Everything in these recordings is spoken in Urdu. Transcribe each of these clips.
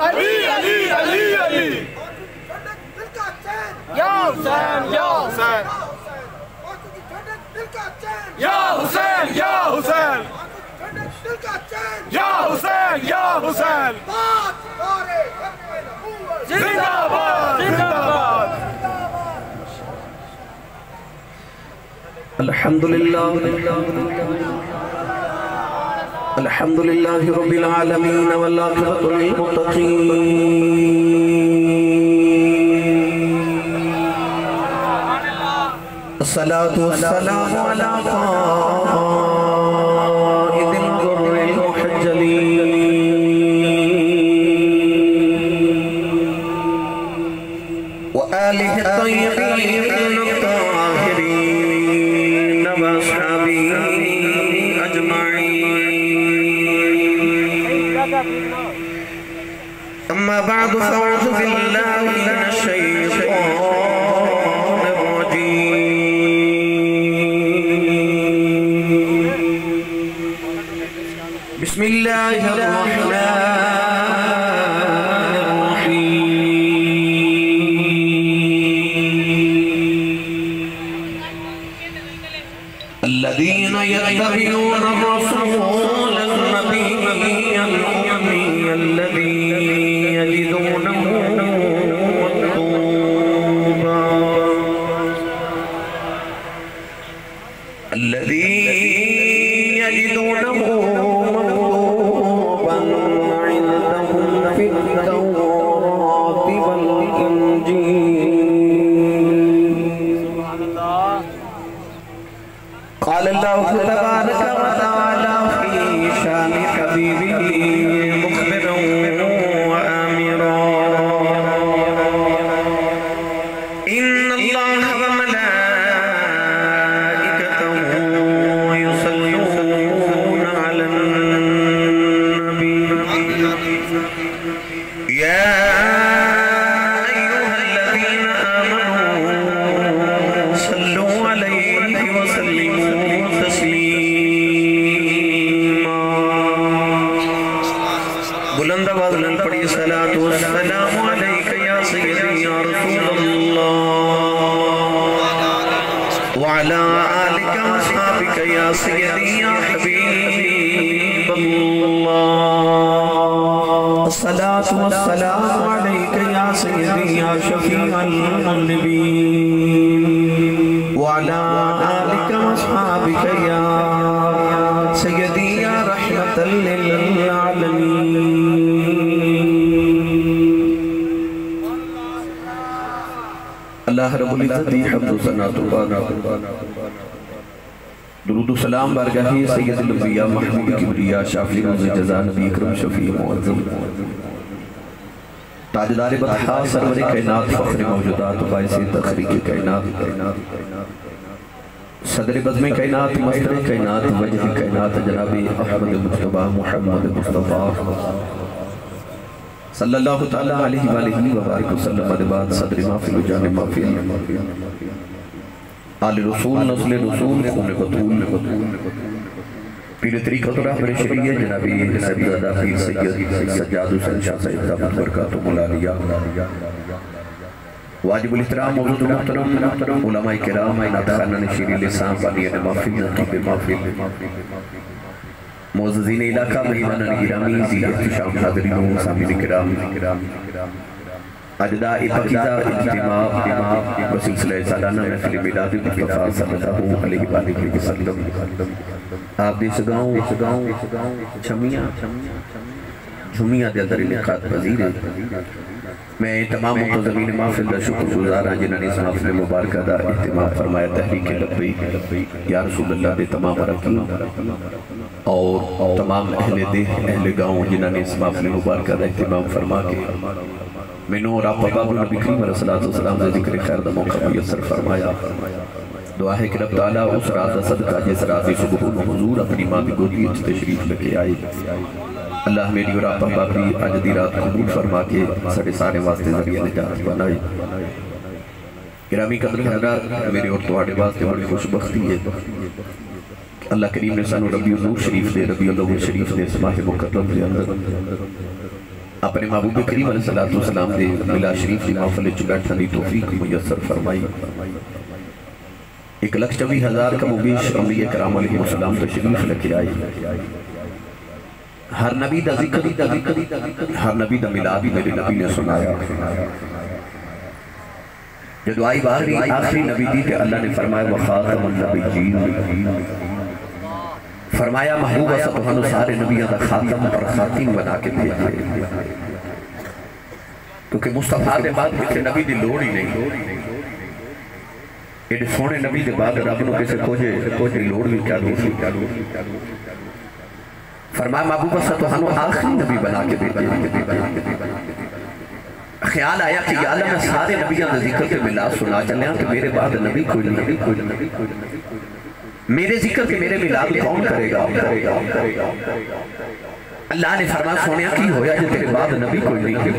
علی علی علی علی یا حسین یا حسین یا حسین یا حسین یا حسین یا حسین زندہ باد زندہ باد الحمدللہ الحمدللہ رب العالمین والعاقبۃ للمتقین الصلاة والسلام علی قائد الغر المحجلین وآلہ الطیبین الطاہرین واصحابہ أما بعد فأعوذ بالله من الشيطان الرجيم بسم الله الرحمن الرحيم الذين يتبعون الرسول النبي الأمي الذي يجدونه مكتوبا عندهم في التوراة والإنجيل قال الله تبارك وتعالى في شان حبيبه مخبرا وآمرا إن الله وملائكته يصلون على النبي يا أيها الذين آمنوا صلوا عليه وسلموا تسليما بلند آواز بلند پڑھی صلاة والسلام علیک یا سیدی یا رسول اللہ وعلى آلك وصحابك يا سيدي يا حبيب الله الصلاة والسلام عليك يا سيدي يا شفيع المذنبين وعلى آلك وصحابك يا سيدي يا رحمة للعالمين اللہ رب العزت حمد و ثنا و درود و سلام بارگاہ سید الانبیاء محمود کبریاء شافی روز جزا نبی اکرم شفیع معظم تاجدار بطحا سرور کائنات فخر موجودات و باعث تخریق کائنات صدر بزم کائنات مصدر کائنات وجہ کائنات جناب احمد مصطفیٰ محمد مصطفیٰ صلی اللہ تعالیٰ علیہ وآلہ وبارک وسلم بعد صدر محفل و جان محفل آل رسول نسل رسول خون بطول پیر طریقت رحمر شریعہ جنابی سبزادہ پیر سید سجاد حسین شاہ صاحب دامت برکاتہ ملالیہ واجب الاحترام موجود محترم علماء کرام نات خانان شیری لسان بانیان محفل نقیب محفل معززین علاقہ مہمانان گرامی زیرت شام حاضرین سامین کرام اجداء پاکیزہ اجتماع بسلسلہ سالانہ محفل میلاد مصطفیٰ صلی اللہ علیہ وآلہ وسلم آپ دے سگاؤں جھمیاں دے اندر انعقاد پذیر ہے میں تمام منتظمین محفل دا شکر گزار ہیں جنہوں نے اس محفل مبارکہ دا اہتمام فرمایا تحریک لبیک یا رسول اللہ دے تمام رکین اور تمام اہل دے اہل گاؤں جنہوں نے اس محفل مبارکہ دا اہتمام فرما کے میں نور آپ باب نبی کریم علیہ السلام دے ذکر خیر دا موقع میسر فرمایا دعا ہے کہ رب تعالیٰ اس رات صدقہ جس رات سبحان حضور اپنی ماں کی گودی تشریف لگے آئی اللہ میری اور آپ باقی آج دی رات قبول فرما کے سڑے سارے واسطے ذریعہ نجات بنائی گرامی قدر حضرات میرے اور تواڑے واسطے بڑی خوش بختی ہے اللہ کریم نے سانو ربیع النور شریف دے ربیع الاول شریف دے اسماہ مکرم دے اندر اپنے محبوب کریم علیہ السلام دے ملا شریف کی محفل بیٹھنے دی توفیق میسر فرمائی 1,24,000 کا مبیش انبیاء کرام علیہ السلام تشریف لکھے آئی ہر نبی دا ذکر ہر نبی دا ملاد میرے نبی نے سنایا جدو آئی باری آخری نبی دی کہ اللہ نے فرمایا وخاتم النبیین فرمایا محبوبہ سبحانو سارے نبیوں دا خاتم اور خاتم بنا کے بھیجے کیونکہ مصطفیٰ دے بعد کسی نبی دی لوڑ ہی نہیں ایڈے سونے نبی دے بعد رب نو کسے کوجے لوڑ بھی کیا دو فرمایا محبوبہ سبحانو آخری نبی بنا کے بھیجے خیال آیا کہ یا اللہ میں سارے نبیوں دا ذکر کے ملا سنا چلے ہیں کہ میرے بعد نبی کوئی نہیں میرے ذکر کے میرے ملاد کون کرے گا اللہ نے فرمایا سونیا کی ہویا جو تیرے بعد نبی کوئی نہیں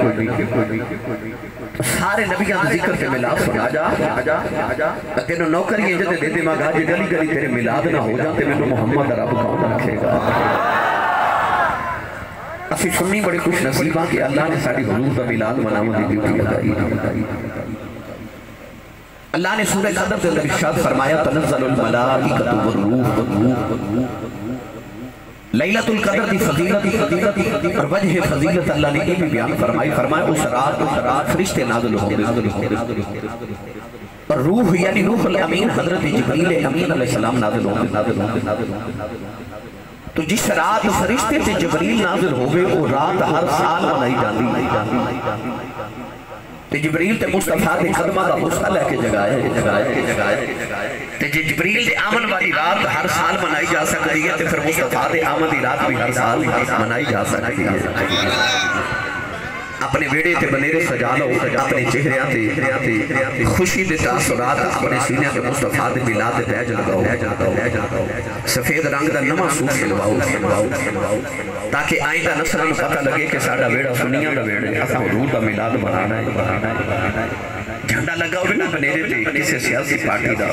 سارے نبیوں کا ذکر کے ملاد سنا جا تینوں نوکری ہے جتے دے دے ماں گاجے گلی گلی تیرے ملاد نہ ہو جاتے میں محمد رب کون رکھے گا اسی سنی بڑے خوش نصیبہ کہ اللہ نے ساری حضور کا ملاد منامہ دی ڈیوٹی لگائی اللہ نے سورہ قدر کے اندر ارشاد فرمایا تنزل الملائکۃ والروح لیلۃ القدر کی فضیلت اور وجہ فضیلت اللہ نے یہ بھی بیان فرمایا اس رات فرشتے نازل ہوں گے اور روح یعنی روح الامین حضرت جبریل امین علیہ السلام نازل ہوں گے تو جس رات فرشتے سے جبریل نازل ہوئے وہ رات ہر سال منائی جاندی تے جبریل تے مصطفیٰ تے قدمہ دا بسہ لے کے جگائے تے جبریل تے آمن والی رات ہر سال منائی جا سکتی ہے تے پھر مصطفیٰ تے آمن دی رات بھی ہر سال منائی جا سکتی ہے اپنے ویڑے تے بنیرے سجا لو اپنے چہریاں تے خوشی دے تاثرات اپنے سینے تے مصطفیٰ دے ملاد تے بیج لگاؤ سفید رنگ دا نمہ سوٹ سلواؤ تاکہ آئندہ نسلوں کو پتہ لگے کہ ساڑھا ویڑا سنیاں دا ویڑے اساں حضور دا ملاد بنانا ہے جھنڈا لگاؤ بھی نہ بنیرے تے کسے سیاسی پارٹی دا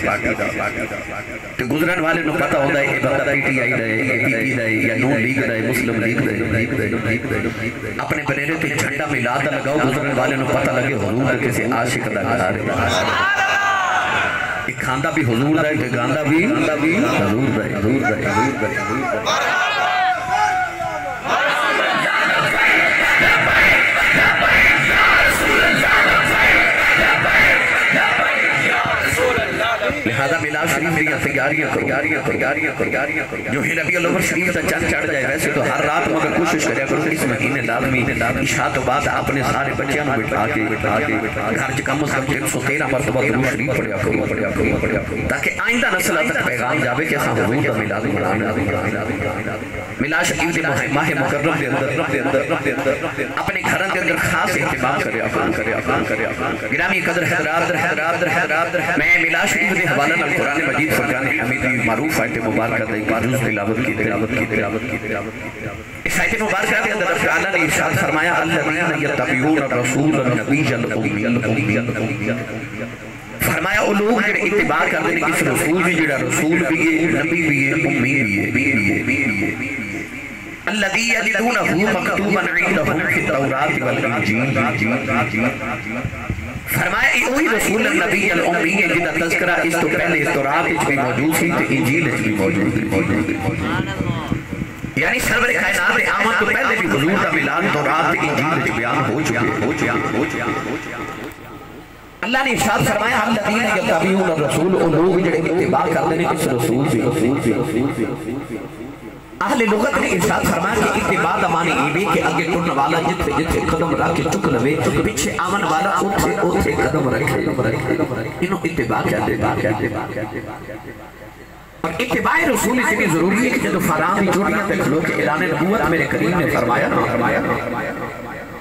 تے گزرن والے نو پتہ ہوتا ہے کہ بندہ پی ٹی آئی رہے پی پی رہے یا نون لیگ رہے مسلم لیگ رہے اپنے بنیرے تے جھنڈا ملاد لگاؤ گزرن والے نو پتہ لگے حضور دے کسی عاشق دا گھر ہے ایک کھاندہ بھی حضور رہے کہ گاندہ بھی حضور رہے لہذا ملاد شریف لیا تیاریاں جو ہی نبی اللہ شریف تا چند چڑھ جائے ویسے تو ہر رات مگر کوشش کریا کرو اس مہینے لازمی عشاء تو بعد اپنے سارے بچیاں نو بٹھا کے گھر چ کم از کم 113 مرتبہ درود شریف پڑھیا کرو تاکہ آئندہ نسل تک پیغام جاوے کہ اساں حضور دا ملاد منانا ملاد شریف دے ماہ مکرم دے اندر اپنے گھراں دے اندر خاص اہتمام کریا گرامی قدر حضرات میں ملاد شریف دے حوالہ نال قرآن مجید فرقان حمیدی معروف آیت مبارکہ دے بارز تلاوت کی اس آیت مبارکہ دے اندر اللہ نے ارشاد فرمایا الذین یتبعون الرسول النبی الامی فرمایا وہ لوگ جڑے اتباع کرتے ہیں کس رسول بھی جڑا رسول بھی ہے نبی بھی ہے امی بھی ہے الذی یجدونہ مکتوبا عندہم فی التوراۃ والانجیل فرمایا وہی رسول النبی الامی ہے جنہا تذکرہ اس تو پہلے توراۃ بھی موجود تھی تو انجیل بھی موجود یعنی سرور کائنات آمد تو پہلے بھی حضور کا ملاد توراۃ انجیل بیان ہو چکے اللہ نے ارشاد فرمایا الذین یتبعون الرسول ان لوگ جڑے اتباع کرتے ہیں اس رسول سے اہل لغت نے ارشاد فرمایا کہ اتباع دا معنی یہ بھی کہ آگے ٹرن والا جتھے قدم رکھ کے چک لوے پیچھے آمن والا اوتھے قدم رکھے انہوں اتباع کہتے اور اتباع رسول اتنی ضروری ہے کہ جدو فراہمی جوڑیاں تک لوگ کے اعلان نبوت میرے کریم نے فرمایا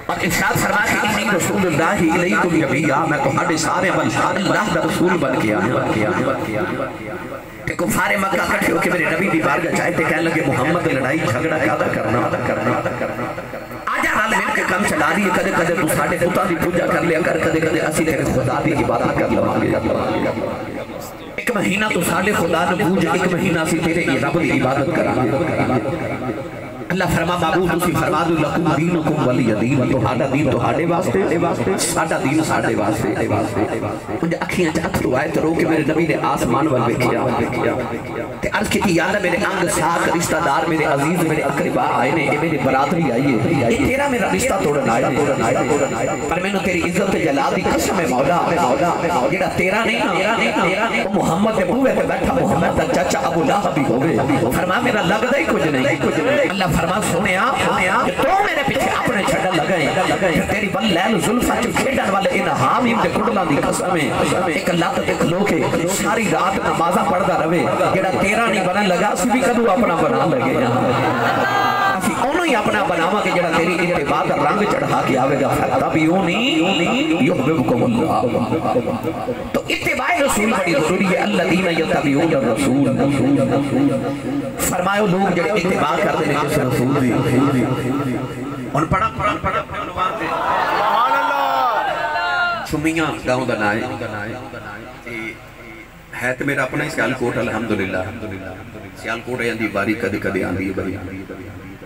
اور ارشاد فرمایا کہ انی رسول اللہ علیکم نبیہ میں تمہارے سارے بن اللہ دا رسول بن کے آیا کہ کفار مکہ کھڑے ہو کہ میرے نبی دی بارگاہ چاہتے کہنے لگے محمد لڑائی جھگڑا کیا کرنا آجا حال مل کے کم چلا دی کدے کدے تو ساڑھے خدا دی پوجا کر لیا کر کدے کدے اسی تیرے خدا دی عبادت کر لیا ایک مہینہ تو ساڑھے خدا نے پوج ایک مہینہ سی تیرے رب دی عبادت کرا اللہ فرما معبود اسی فرما دو لکم دینکم ولی دین، تہاڈا دین تہاڈے واسطے، ساڈا دین ساڈے واسطے۔ انجھے اکھیاں چ اتھرو آئے تو رو کے میرے نبی نے آسمان وال ویکھیا تے عرض کی یا اللہ میرے انگ ساک رشتہ دار میرے عزیز میرے اقربا آئے نے، میری برادری آئی ہے، یہ تیرا میرا رشتہ توڑن آئے پر میں نے تیری عزت جلال دی قسم ہے مولا، جڑا تیرا نہیں وہ محمد دے بوئے تے بیٹھا محمد دا چاچا ابو لہب بھی ہوئے، فرما میرا لگدا ہی کچھ نہیں۔ اللہ فرما سنیا کہ تو میرے پیچھے اپنے چھڑا لگائیں، تیری واللیل زلفہ چو کھیڑن والے ان حامیم دے کڑلا دی قسم ہے، ایک اللہ دیکھ لو کہ ساری رات نمازہ پڑھدا رہے، جڑا تیرا نہیں بنن لگا اسی بھی کدو اپنا بنا لگے اسی انہوں ہی اپنا بناوا کہ جڑا تیری اتباع کا رنگ چڑھا کے آوے گا فتبعونی یحببکم اللہ۔ تو اتباع رسول بڑی ضروری ہے، الذین یتبعون الرسول، فرمائے لوگ جڑے اتباع کرتے ہیں جس رسول دی ان پڑھا سبحان اللہ۔ چھمیاں گاؤں دا نائے ہے تو میرا اپنا سیالکوٹ الحمدللہ، سیالکوٹ ہے اندھی باری کدی کدی آندھی ہے باری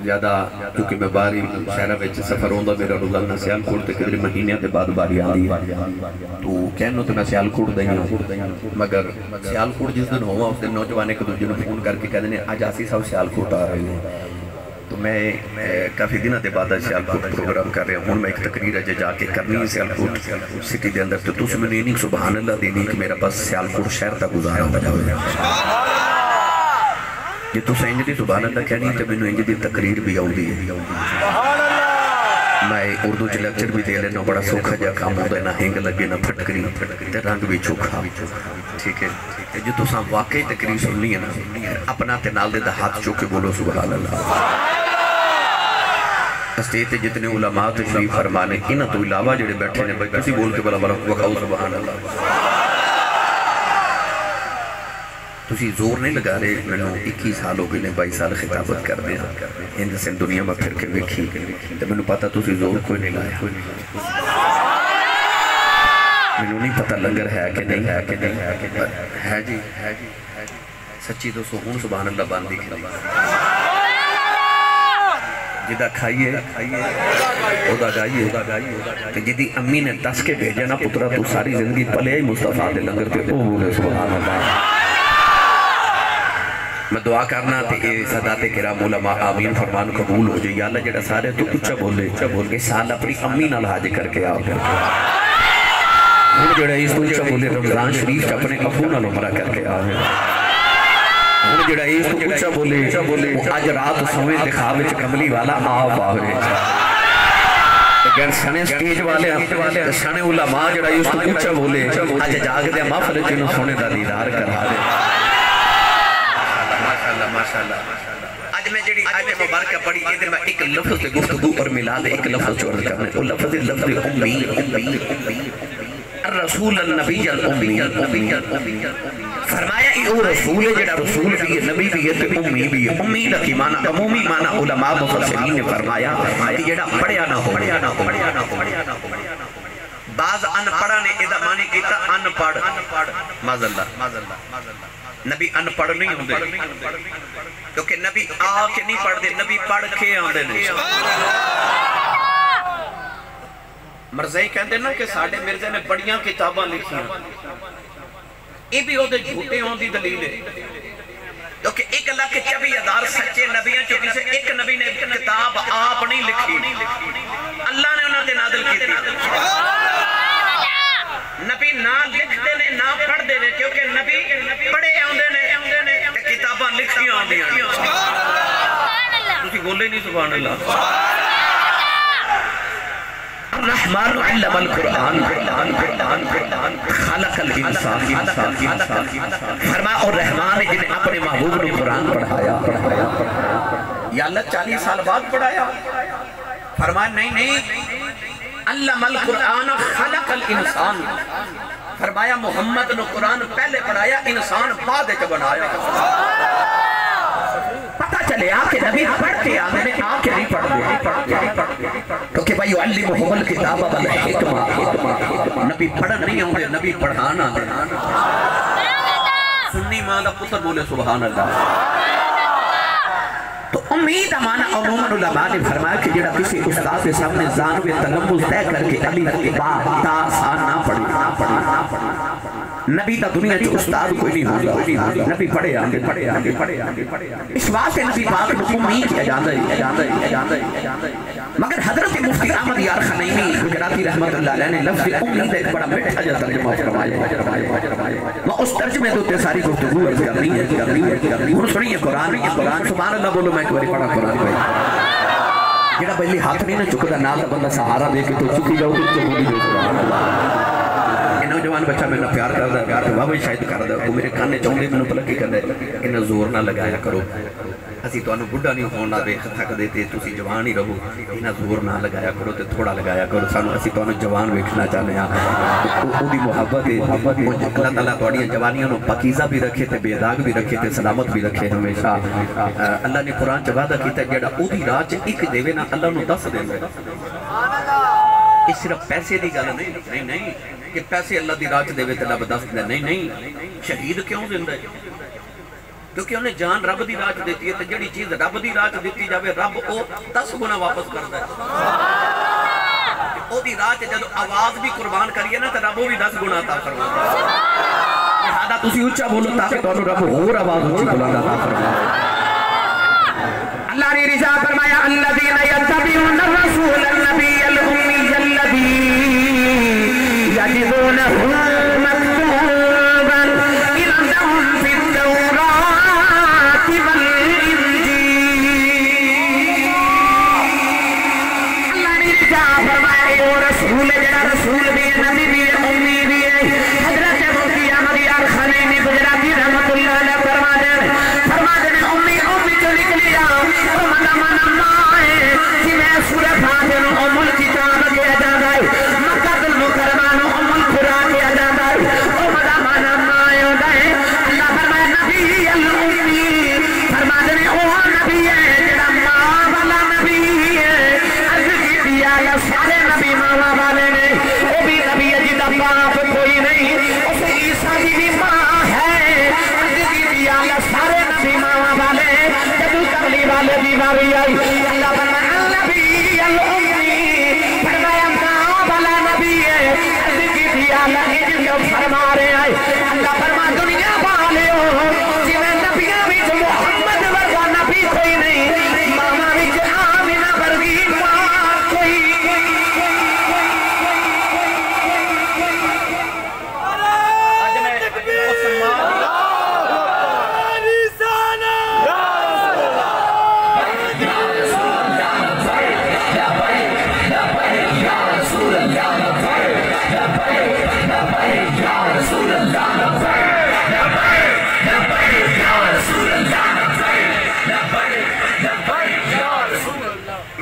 زیادہ کیونکہ میں باری شہرہ ویچ سفر ہوندہ میرا روزانہ سیالکوٹ تے کدری مہینے تے بعد باری آندھی ہے تو کہنو تو میں سیالکوٹ دیں مگر سیالکوٹ جس دن ہوا اس دن نوجوانے کو دوجہ فون کر کے کہتے ہیں آج آسی صاحب سیالکوٹ آ رہے ہیں، تو میں کافی دنہ دے بعد سیالکوٹ پروگرام کر رہے ہوں، میں ایک تقریر ہے جا کے کرنی ہے سیالکوٹ سٹی دے اندر، تو تُس میں نہیں سبحان اللہ دینی کہ میرا بس سیالکوٹ شہر تک گزارا ہو جاؤ یہ تو سے انجدی سبحان اللہ کہنی ہے تو میں انجدی تقریر بھی آؤں دی ہے، میں اردو چ لیکچر بھی دے لینا بڑا سوکھا جا کام ہوتا ہے، نہ ہنگ لگے نہ پھٹکری تے رنگ بھی چوکھا، ٹھیک ہے جو تو ساں واقعی تقریر سننی ہے نا اپنا تے نال دے دا ہاتھ چوکے بولو سبحان اللہ۔ اسٹیتے جتنے علماء تشریف فرمانے انہاں تو علاوہ جڑے بیٹھے نے کسی بول کے بلا بلا وقعو سبحان اللہ۔ تسی زور نہیں لگا رہے، میں نے 21 سال ہو گئے نے 22 سال خطابت کر دیا ہند سے دنیا میں پھر کے ویکھی تو میں نے پتا تسی زور کوئی نہیں لایا، میں نے نہیں پتا لنگر ہے کہ نہیں ہے جی سچی تو سہون سبحان اللہ باندھی کھلی جدہ کھائیے اودا گائیے کہ جدی امی نے دس کے بھیجا نا پترہ تو ساری زندگی پلے ہی مصطفیٰ دے لنگر تے او بولے سبحان اللہ۔ میں دعا کرنا تے اے صدات کرام علماء آمین فرمان قبول ہو جائے، یا اللہ جڑا سارے تو اچھا بولے کہ سال اپنی امی نال حاج کر کے آؤ جڑا اس تو اچھا بولے رمضان شریف اپنے ابو نال عمرہ کر کے آؤ جڑا اس تو اچھا بولے آج رات سویں دکھاوے چھ کملی والا آؤ باہرے اگر سنے سٹیج والے سنے علماء جڑا اس تو اچھا بولے آج جاگ دے محفل جنہوں سونے دا دیدار کرا دے ماشاءاللہ۔ آج میں جڑی آیت مبارکہ پڑھی یہ میں ایک لفظ دے گفتگو اور ملا دے ایک لفظ چوڑ کرنے وہ لفظ امی الرسول النبی الامی فرمایا او رسول ہے جڑا رسول بھی ہے نبی بھی ہے تو امی بھی ہے، امی لکی معنی عمومی معنی علماء مفسرین نے فرمایا کہ جڑا پڑھیا نہ ہو بعض ان پڑھا نے ادھا معنی کیتا ان پڑھ ماذا اللہ نبی ان پڑھ نہیں ہوندے کیونکہ نبی آ کے نہیں پڑھ دے نبی پڑھ کے آندے نہیں مرزائی کہندے نا کہ ساڑھے مرزے نے بڑیاں کتاباں لکھی ہیں یہ بھی ہو دے جھوٹے ہوں دی دلیل ہے کیونکہ ایک اللہ کے 24,000 سچے نبیاں چونکہ سے ایک نبی نے کتاب آپ نہیں لکھی اللہ نے انہوں نے نازل کی تھی نبی نہ لکھتے نے نہ پڑھ دے نے کیونکہ نبی پڑھے آندے نے کتاباں لکھی آندی ہیں تسی بولے نہیں سبحان اللہ۔ الرحمن علم القرآن خلق الانسان فرمایا اور رحمان نے جنہیں اپنے محبوب نے قرآن پڑھایا یا اللہ 40 سال بعد پڑھایا فرمایا نہیں علم القرآن خلق الانسان فرمایا محمد نے قرآن پہلے پڑھایا انسان بعد کے بنایا پتہ چلے آکے نبی پڑھ کے آنے آکے نہیں پڑھ دے کیونکہ بھائی علمہم الکتاب والحکمہ نبی پڑھ نہیں ہوندے نبی پڑھانا دے سنی مالا پتر بولے سبحان اللہ تو امید مانا عموماً علماء نے فرمایا کہ جڑا کسی استاد کے سامنے زانوے تلمز طے کر کے علی با تا سا نہ پڑھی نبی تا دنیا جو استاد کوئی نہیں ہوگا نبی پڑھے آگے اس واسطے نبی پاک کو امید کیا جاندہ ہے مگر حضرت مفتی احمد یار خنیمی گجراتی رحمت اللہ علیہ نے لفظ امید ایک بڑا مٹھا جا ترجمہ فرمایا وہ اس ترجمے تو تے ساری گفتگو عرض کرنی ہے اور سنیے قرآن سبحان اللہ بولو میں ایک باری پڑھا قرآن کو جڑا پہلی ہاتھ نہیں نہ چکتا نال دا بندہ سہارا دے کے تو چکی جاؤ تو چکی جو سبحان اللہ نوجوان بچہ میں نہ پیار کر دا پیار تو بابا شاید کر دا وہ میرے کانے چاہوں میں نہ پلکی کر دے انہا زور نہ لگایا کرو اسی تو انہوں بڑھا نہیں ہونا بے تھک دیتے تسی جوان ہی رہو انہا زور نہ لگایا کرو تے تھوڑا لگایا کرو سانو اسی تو انہوں جوان ویکھنا چاہنے ہیں او دی محبت ہے اللہ تعالیٰ تو انہوں جوانیاں نو پاکیزہ بھی رکھے تے بے داغ بھی رکھے تے سلامت بھی رکھے ہمیشہ اللہ نے قرآن چوادہ کیتا ہے جڑا او دی راج ایک دیوے نا اللہ نو دس دے میں اس صرف پیسے دی گالا نہیں کہ پیسے اللہ دی راج دے وے تے رب دس دے نہیں شہید کیوں زندہ ہے کیونکہ انہیں جان رب دی راج دیتی ہے تو جڑی چیز رب دی راج دیتی جاوے رب او 10 گنا واپس کرتا ہے او دی راج جدو آواز بھی قربان کریے نا تو رب وہ بھی 10 گنا عطا فرماتا ہے لہذا تسی اونچا بولو تاکہ تو رب اور آواز اونچی بلند عطا فرماتا ہے اللہ نے رضا فرمایا الذین یتبعون الرسول النبی الامی الذی یجدونہ مکتوبا عندهم فی التوراۃ والانجیل اللہ نے رضا فرمایا وہ رسول جڑا رسول بھی ہے نبی بھی ہے امی بھی ہے حضرت مفتی احمد یار خنیمی گجراتی رحمت اللہ علیہ فرما دے امی جو لکھ لیا وہ منا مائے کہ میں سورہ فاتحہ نو امول کتاب کیا جاتا ہے مکہ المکرمہ نو امول قرآن کیا جاتا ہے وہ منا مائے ہوتا ہے اللہ فرمائے نبی الامی فرما دے او نبی ہے جڑا ماں والا نبی ہے عرض کی دیا یا سارے نبی ماں والے نے وہ بھی نبی ہے جدا باپ کوئی نہیں اس عیسیٰ کی بھی ماں ہے عرض کی دیا یا سارے نبی ماں والے کرلی والے بھی باری آئی اللہ فرمایا النبی الامی فرمایا ماں والا نبی ہے عرض کی دیا لہج جو فرما رہے آئے اللہ فرما دنیا والے ہو جی میں نبیاں بھی جو محمد ورگا نبی کوئی نہیں ماما بھی جو آمینہ ورگی ماں کوئی آج میں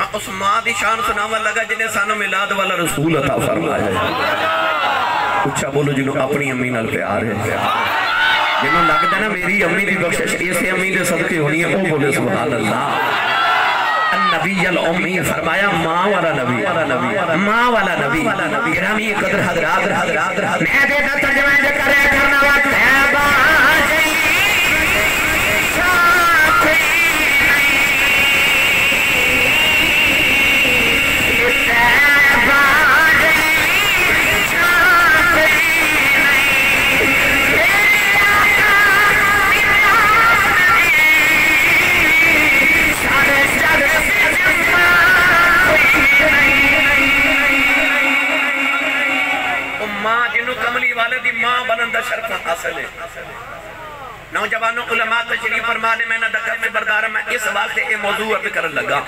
عثمان اس ماں دی شان سناوا لگا جنہیں سانو میلاد والا رسول عطا فرمایا ہے اچھا بولو جنہوں اپنی امی نال پیار ہے جنہوں لگتا ہے نا میری امی دی بخشش ایسے امی دے صدقے ہونی ہے وہ بولے سبحان اللہ النبی الامی فرمایا ماں والا نبی ماں والا نبی گرامی قدر حضرات میں دیتا ترجمہ جو کرے کرنا وقت ہے نوجوانوں علماء تشریف فرما دے میں نہ دکت میں بردار میں اس وقت یہ موضوع عرض کرن لگا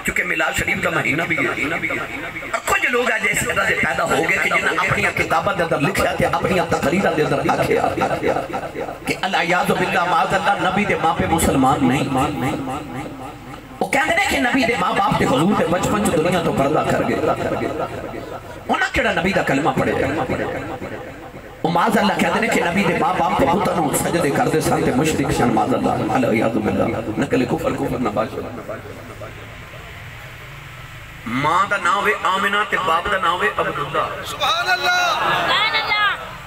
کیونکہ میلاد شریف کا مہینہ بھی ہے کچھ لوگ آج اس طرح سے پیدا ہو گئے کہ جنہاں اپنی کتابہ دے در لکھا تھے اپنی تقریرہ دے در آکھیا کہ العیاذ باللہ معاذ اللہ نبی دے ماں پہ مسلمان نہیں وہ کہنے دے کہ نبی دے ماں باپ دے حضور دے بچپن جو دنیا تو پردہ کر گئے انہاں کیڑا نبی دا کلمہ پڑے معاذ اللہ کہتے ہیں کہ نبی دے باپ باپ کو بھوتنوں سجدے کر دے سانتے مشرک شان معاذ اللہ علیہ باللہ نکل کفر نباش ماں دا ناوے آمنہ تے باپ دا ناوے عبداللہ سبحان اللہ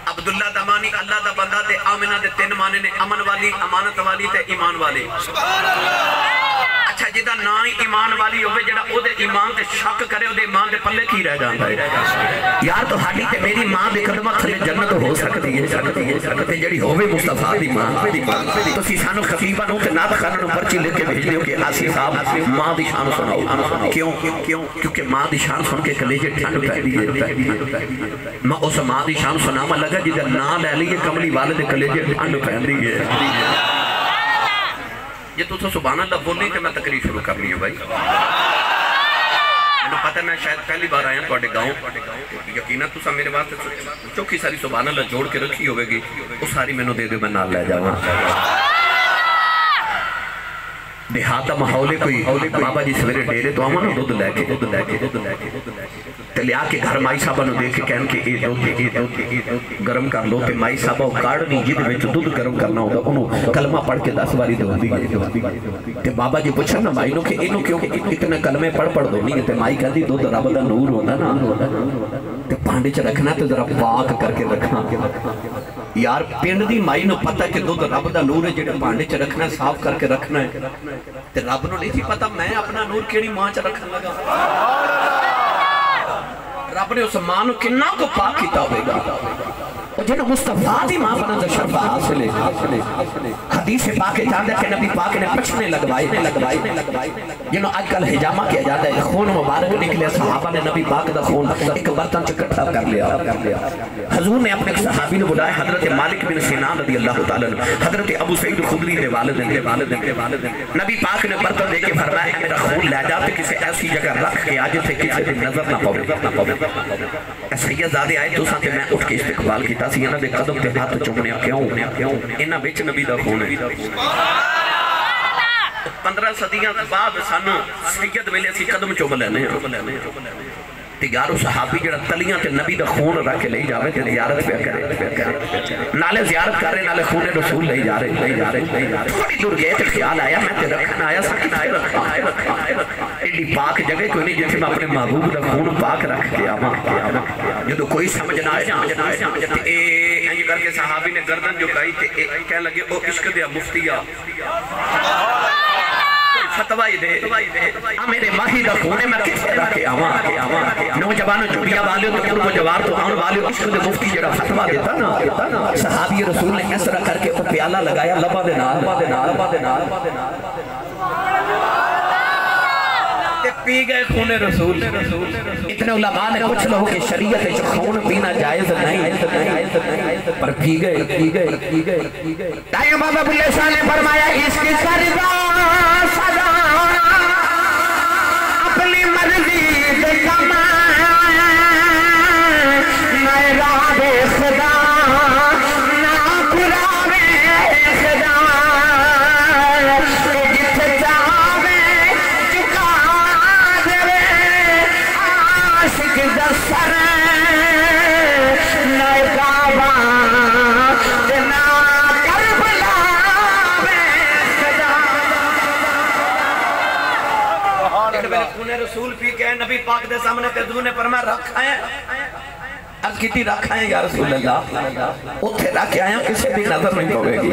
عبداللہ دا مانی اللہ دا بندہ تے آمنہ دے 3 مانے نے امن والی امانت والی تے ایمان والی سبحان اللہ اچھا جدا نا ہی ایمان والی ہوئے جڑا او دے ایمان تے شک کرے او دے ایمان دے پلے کی رہ جاندہ ہے یار تو ہاڑی تے میری ماں دے قدمہ تھلے جنت ہو سکتی ہے جڑی ہوئے مصطفیٰ دی ماں تو سی سانو خفیفہ نو تے نات خاننو پرچی لے کے بھیج دیو کہ آسی صاحب ماں دی شان سناؤ کیوں کیونکہ ماں دی شان سن کے کلیجے ٹھنڈ پہ دیئے میں اس ماں دی شان سناما لگا جدہ نا لے لیے کملی والد کلیجے ٹھنڈ پہ دیئے یہ تو سبحان اللہ بولنے کہ میں تقریر شروع کر لی ہوں بھائی میں پتہ میں شاید پہلی بار آیا تو گاؤں یقیناً تو سا میرے واسطے چوکی ساری سبحان اللہ جوڑ کے رکھی ہوئے گی وہ ساری میں نو دے دے میں نال لے جاؤں دیہاتا محولے کوئی بابا جی سویرے ڈیرے تو آمانا دودھ لے کے تے لیا کے گھر مائی صاحبہ نو دیکھ کے کہن کے اے دودھ گرم کر لو تے مائی صاحبہ کارڈنی جد میں دودھ گرم کرنا ہوگا انہوں کلمہ پڑھ کے 10 باری دو دی تے بابا جی پوچھا نا مائی نو کہ انہوں کیوں اتنے کلمے پڑھ دو نہیں تے مائی کہہ دی دودھ رب دا نور ہوتا نا تے پانڈے چ رکھنا تے ذرا پاک کر کے رکھنا یار پینڈ دی مائی نو پتہ کہ دودھ رب دا نور ہے جڑے پانڈے چ رکھنا ہے صاف کر کے رکھنا ہے تے رب نو نہیں تھی پتہ میں اپنا نور کیڑی ماں چ رکھن لگا رب نے اس ماں نو کنہ کو پاک کیتا ہوئے گا جنہوں مصطفیٰ دی ماں بنا دا شرفہ حاصل ہے حدیث پاک جاندہ کہ نبی پاک نے پچھنے لگوائی جنہوں آج کل حجامہ کیا جاتا ہے خون مبارک نکلے صحابہ نے نبی پاک دا خون ایک برطن چکٹھا کر لیا حضور نے اپنے صحابی نے بلائے حضرت مالک بن سینان رضی اللہ تعالیٰ حضرت ابو سعید خدری دے والدن نبی پاک نے برطن دے کے فرمایا کہ میرا خون لے جاتے کسی ایسی جگہ رکھ کے آج سے کسی دن نظر نہ پاؤ سیدزادے آئے تو ساتھ میں اٹھ کے استقبال کی تاسی انہاں دے قدم تے ہاتھ چومنے کیوں انہاں بیچ نبی دا خون ہے 15 صدیاں بعد سانو سید ویلے اسی قدم چوم لینے تیارو صحابی جڑا تلیاں تے نبی دا خون رکھ کے لے جاوے تے زیارت پہ کرے نالے زیارت کرے نالے خون رسول لے جا رہے تھوڑی دور گئے تے خیال آیا میں تے رکھنا آیا سکن آئے رکھا ایڈی پاک جگہ کوئی نہیں جیسے میں اپنے محبوب دا خون پاک رکھ کے آما جدو کوئی سمجھنا ہے تے یہ کر کے صحابی نے گردن جو کہی تے کہہ لگے او عشق دیا مفتیا فتوائی دے میرے ماہی دا خونے میں کسے رکھے آمان نوجوانوں چوڑیا والے تو قرب و جوار تو آن والے عشق دے مفتی جڑا فتوا دیتا نا صحابی رسول نے اس طرح کر کے وہ پیالہ لگایا لبا دے نال پی گئے خون رسول اتنے علماء نے کچھ لوگوں کی شریعت جو خون پینا جائز نہیں پر پی گئے تائیوں بابا بلے شاہ نے فرمایا اس کی سرزا صدا اپنی مرضی سے کمائے میں راہ خدا نہ قرآن خدا جت جاوے چکا دے عاشق دسر نہ کعبہ نہ کربلا خون رسول پی کے نبی پاک دے سامنے تے حضور نے فرمایا رکھ آئے عرض کیتی رکھ آئے یا رسول اللہ اتھے رکھ آئے کسی بھی نظر نہیں ہوئے گی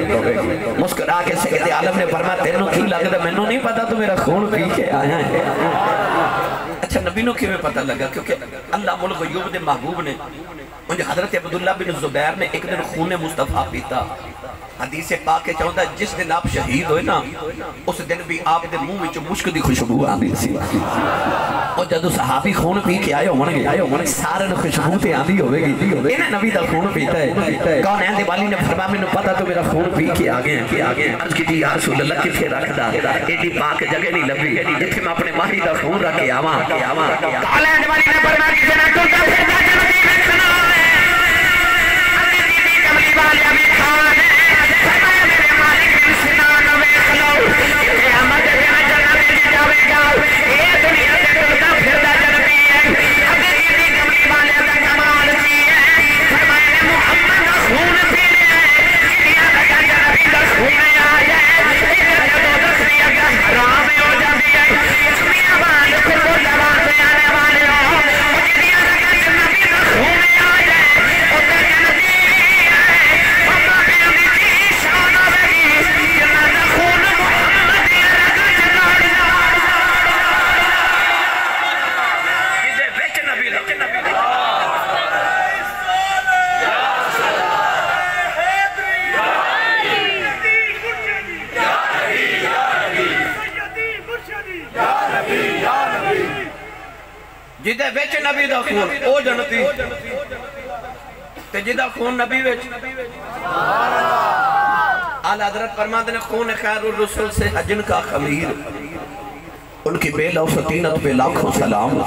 مسکرا کے سید عالم نے فرمایا تینوں کی لگتا میں نو نہیں پتا تو میرا خون پی کے آیا ہے اچھا نبی نو کیوں میں پتا لگا کیونکہ اللہ ملک غیوب دے محبوب نے انجھے حضرت عبداللہ بن زبیر نے ایک دن خون مصطفیٰ پیتا حدیث پاک کے چاہتا ہے جس دن آپ شہید ہوئے نا اس دن بھی آپ دے منہ میں جو مشک دی خوشبو آدھی سی اور جدو صحابی خون پی کے آئے ہونے سارے نے خوشبو تے آدھی ہوئے گی انہیں نبی دا خون پیتا ہے کون ہے دیوالی نے فرما میں نے پتا تو میرا خون پی کے آگے ہیں عرض کی تھی یا رسول اللہ کسے رکھ دا ایڈی پاک جگہ نہیں لبی جتھے میں اپنے ماہی دا خون رکھ کے آواں کون ہے دیوالی نے فرما کسے نہ ٹوٹا پھر دا جنتی رکھنا ہے کملی والے ابھی کھانے جدے ویچ نبی دا خون او جنتی تے جدہ خون نبی ویچ آل حضرت فرماتے ہیں خون خیر الرسول سے حجن کا خمیر ان کی بے لو ستینت پہ لاکھوں سلام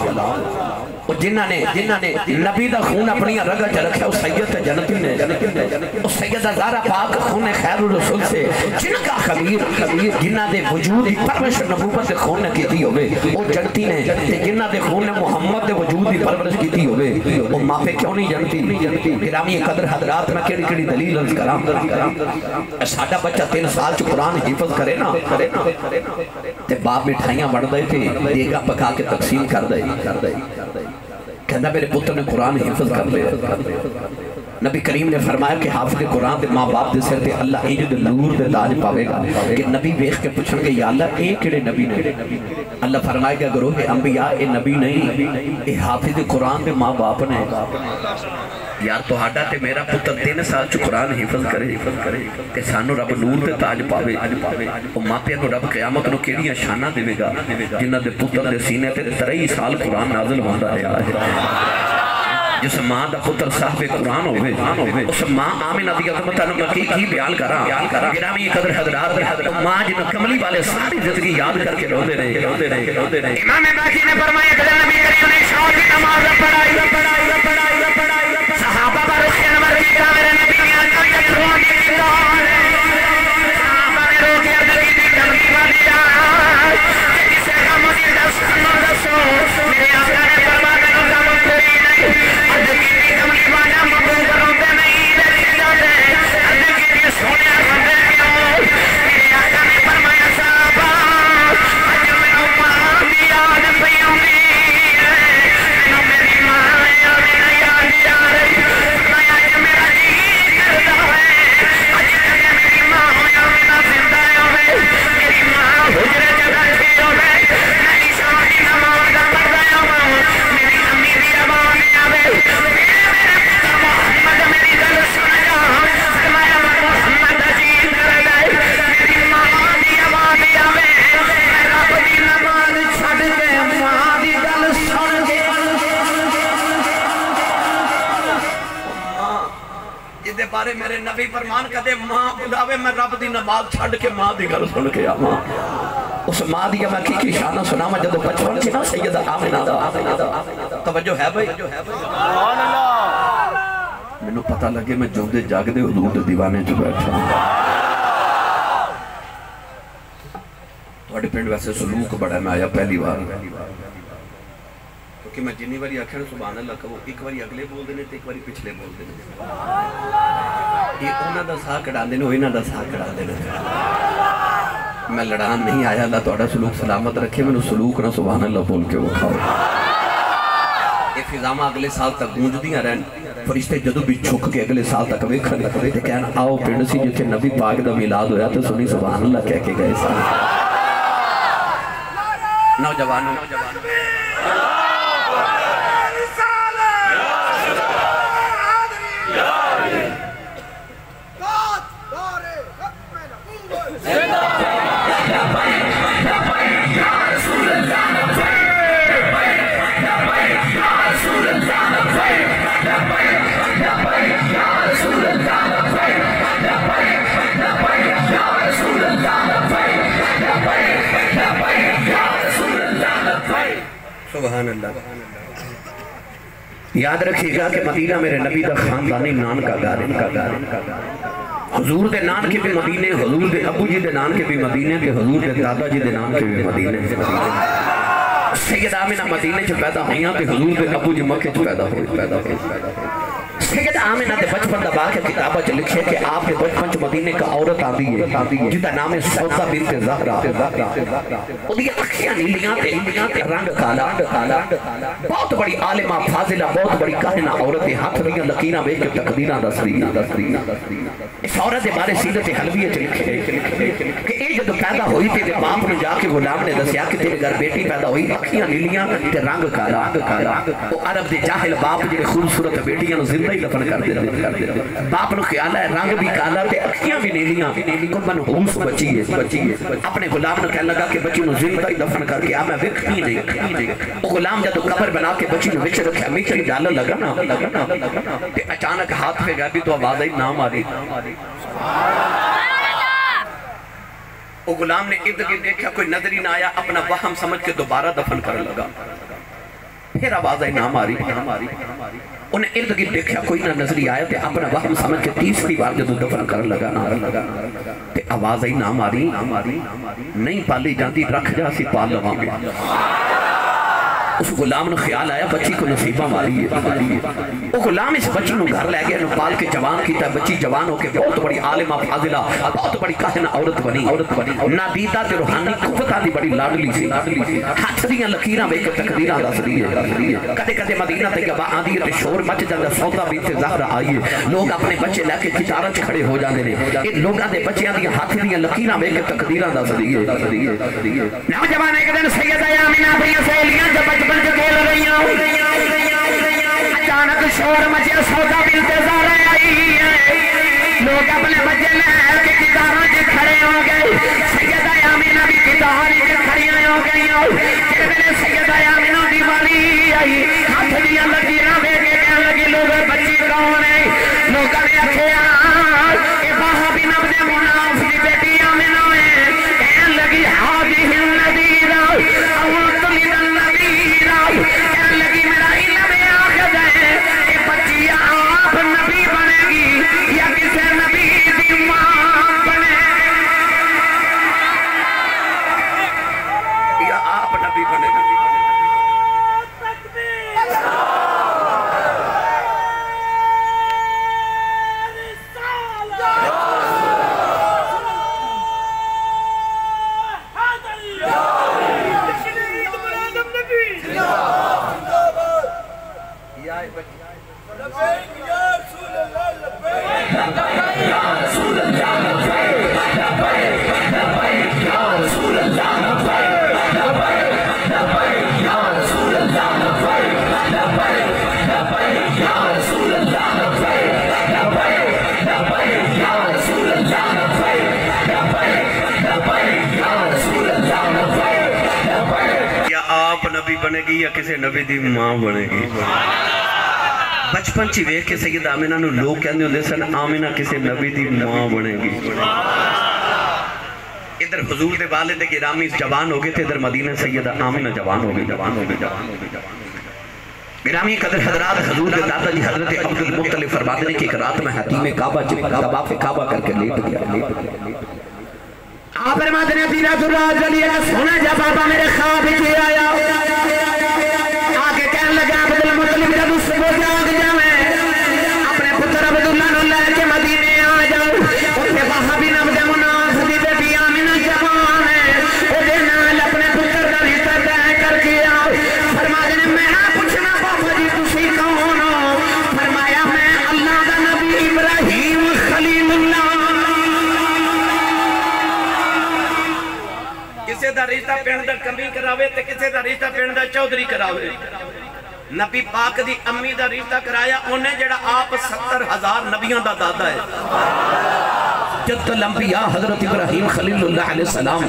اور جنہاں نے نبی دا خون اپنی رگا چا رکھا اس سید جنتی نے اس سیدہ زارہ پاک خون خیر الرسول سے جن کا خمیر جنہاں دے وجود پرورش نبوت دے خون نے کیتی ہوئے وہ جنتی نے جنہاں دے خون نے محمد دے وجود دی پرورش کیتی ہوئے وہ ماں پہ کیوں نہیں جنتی گرامی قدر حضرات میں کیڑی دلیل عرض کرام ساڑھا بچہ 3 سال چو قرآن حفظ کرے نا تے باپ مٹھائیاں بڑھ دے تھے دیگا پکا کے تقسیم کر دے کہنا میرے پتر نے قرآن حفظ کر لے نبی کریم نے فرمایا کہ حافظ قرآن دے ماں باپ دے سر دے اللہ ایجد نور دے تاج پاوے گا کہ نبی بیخ کے پوچھن گے یا اللہ ایک کڑے نبی نے اللہ فرمائے گا گروہ انبیاء اے نبی نہیں اے حافظ قرآن دے ماں باپ نے یار تو ہاڈا تے میرا پتر 3 سال چو قرآن حفظ کرے کہ سانو رب نور دے تاج پاوے اور ماں پہ انو رب قیامت نو کیڑیاں شانہ دے گا جنہ دے پتر دے سینے تے 23 سال قرآن نازل ہوندہ رہا ہے جس ماں دا پتر صاحب قرآن ہوئے اس ماں آمینہ دی عظمتہ نے کی بیان کرا گرامی قدر حضرات ماں جنہوں کملی والے ساری زندگی یاد کر کے روتے رہے امام باقی نے فرمایا کہ نبی کریم نے شاہ کی نماز پڑھائی صحابہ بارش کے نمبر کی میرے نبی نے آجا کے روح کی دیدار صحابہ نے روح کے اندر کی دیدار کی دیدار کہ کسے کا مزید دسو میرے آقا نے فرمایا کہ نظام کوئی نہیں اندر کی دیدار کی واجہ مبوں کروں پہ نہیں دیکھے جاتے اندر کی دیدار سونے آسندے کیوں میرے آقا نے فرمایا صحابہ آج میں امام بھی یاد پیوں گی میری ماں بارے میرے نبی فرمان کہتے ماں بلاوے میں رب دی نماز چھڑ کے ماں دی گل سن کے آماں اس ماں دیا میں کی شانہ سنا میں جدو بچپن کی نا سیدہ آمینہ دا توجہ ہے بھائی میں نو پتہ لگے میں جو دے جاگ دے حضور دے دیوانے جو بیٹھا تو اڈی پینڈ ویسے سلوک بڑا ہے میں آیا پہلی بار کہ میں جنی باری آکھیں سبحان اللہ کہو ایک باری اگلے بول دینے تے ایک باری پچھلے بول دینے یہ انہاں دا ساہ کڑا دینے انہاں دا ساہ کڑا دینے میں لڑان نہیں آیا اللہ توڑا سلوک سلامت رکھے میں نے سلوک نہ سبحان اللہ بول کے اکھاؤ یہ فضامہ اگلے سال تک گونج دیا رہن فرشتے جدو بھی چھک کے اگلے سال تک ویکھن تے کہنا آؤ پنڈ سی جتھے نبی پاک دا میلاد ہویا تو سنی سبحان اللہ کہہ کے گئے سال نوجوانوں سبحان اللہ یاد رکھیے گا کہ مدینہ میرے نبی دا خاندانی نان کا گھر حضور دے نان کے بھی مدینے حضور دے ابو جی دے نان کے بھی مدینے کہ حضور دے دادا جی دے نان کے بھی مدینے سید آمینہ مدینے چھ پیدا ہوئیاں کہ حضور دے ابو جی مکہ چھ پیدا ہوئی سید آمینہ دے بچپن دا باقی کتابہ چھ لکھے کہ آپ دے بچپن چھ مدینے کا عورت آدھی ہے جدہ نام سوزہ بنت زہرہ وہ دی اکھیاں نیلیاں تے رنگ کالا بہت بڑی عالمہ فاضلہ بہت بڑی کہنہ عورت ہاتھ دیاں لکینہ بے کے تقدیرہ دسری اس عورت دے بارے سیدت حلویہ چھ لکھے کہ اے جدو پیدا ہوئی تے دے باپ نے جا کے غلام نے دسیا کہ تیرے گھر بیٹی پیدا ہوئی اکھیاں نیلیاں تے رنگ کالا وہ عرب دے جاہل باپ جنہیں خوبصورت بیٹیاں زندہ ہی دفن کر دے باپ نو خیال ہے رنگ بھی کالا تے اکھیاں بھی نیلیاں قربان ہوس بچی ہے اپنے غلام نو کہنے لگا کہ بچی نو زندہ ہی دفن کر کے میں ویکھنی نہیں وہ غلام جب قبر بنا کے بچی نو وچ رکھیا میچ ڈالن لگا نا تے اچانک ہاتھ پہ گیا بھی تو آواز آئی نام آ رہی وہ غلام نے ارد گرد دیکھا کوئی نظر ہی نہ آیا اپنا وہم سمجھ کے دوبارہ دفن کرنے لگا پھر آواز آئی نام آ رہی انہیں ارد گرد دیکھا کوئی نہ نظر ہی آیا تے اپنا وہم سمجھ کے تیسری بار جب دفن کرنے لگا تے آواز آئی نام آ رہی نہیں پالی جاندی رکھ جا سی پال لواں گے اس غلام نے خیال آیا بچی کو نصیبہ ماری ہے وہ غلام اس بچی نو گھر لے گیا نو پال کے جوان کیتا ہے بچی جوان ہو کے بہت بڑی عالمہ فاضلہ بہت بڑی کاہنہ عورت بنی نادیدہ تے روحانی قوتہ دی بڑی لاڈلی سی ہاتھ دیاں لکیراں بے کے تقدیرہ دا سری ہے کدے کدے مدینہ طیبہ آندھی تے شور مچ جاندہ سودا بنت زہرا آئی ہے لوگ اپنے بچے لے کے کتارہ چ کھڑے ہو جاندے نے ان لوگاں دے بچیاں دی ہاتھ دیاں لکیراں بے کے تقدیرہ دا سری ہے نوجوان ایک دن سیدہ آمینہ بھئی سہیلیاں جب بچپن جو کھیل رہی ہوں اچانک شور مچیا سودا بنت زہرا آئی ہے لوگ اپنے بچے لے کے کتاروں سے کھڑے ہو گئے سیدہ آمینہ بھی کتاری سے کھڑی ہو گئی کہ میرے سیدہ آمینہ دی والی آئی ہاتھ دیا لکیراں بے کے کہنے لگی لوگ بچی کون ہے لوگ نے اکھیا کہ وہاں بھی نبض مناف دی بیٹی آمینہ ہے کہنے لگی ہادی النذیرہ اوت للنذیر کہنے لگی میرا علم آخذ ہے کہ بچی آپ نبی بنے گی یا کسے نبی دی ماں بنے یا آپ نبی بنے گی نبی بنے گی یا کسی نبی دی ماں بنے گی بچپن چی ویکھ کے سید آمینہ نو لوگ کہنے ہوندے سن آمینہ کسی نبی دی ماں بنے گی ادھر حضور دے والد گرامی جوان ہو گئے تھے ادھر مدینہ سیدہ آمینہ جوان ہو گئی گرامی قدر حضرات حضور دے دادا جی حضرت عبدالمطلب فرماتے ہیں کہ ایک رات میں حتیم کعبہ طواف کعبہ کر کے لیٹ گیا آپ فرماتے ہیں سیرت اللہ جلیہ سونا جب بابا میرے خواب کی آیا آگے کہنے لگا عبدالمطلب جب اس کو جاگ جاویں اپنے پتر عبداللہ نو لے کے مدینے آ جاؤ اسے وہاں بھی نبض مناف دی بیٹی آمینہ جوان ہے اسے نال اپنے پتر کا رشتہ طے کر کے آؤ فرماتے ہیں میں پوچھنا بابا جی تسی کون ہو فرمایا میں اللہ دا نبی ابراہیم خلیل اللہ کسے دا رشتہ پینڈ دا کمی کراوے تے کسے دا رشتہ پینڈ دا چودری کراوے نبی پاک دی امی دا رشتہ کرایا انہیں جڑا آپ 70,000 نبیوں دا دادا ہے جد الانبیاء حضرت ابراہیم خلیل اللہ علیہ السلام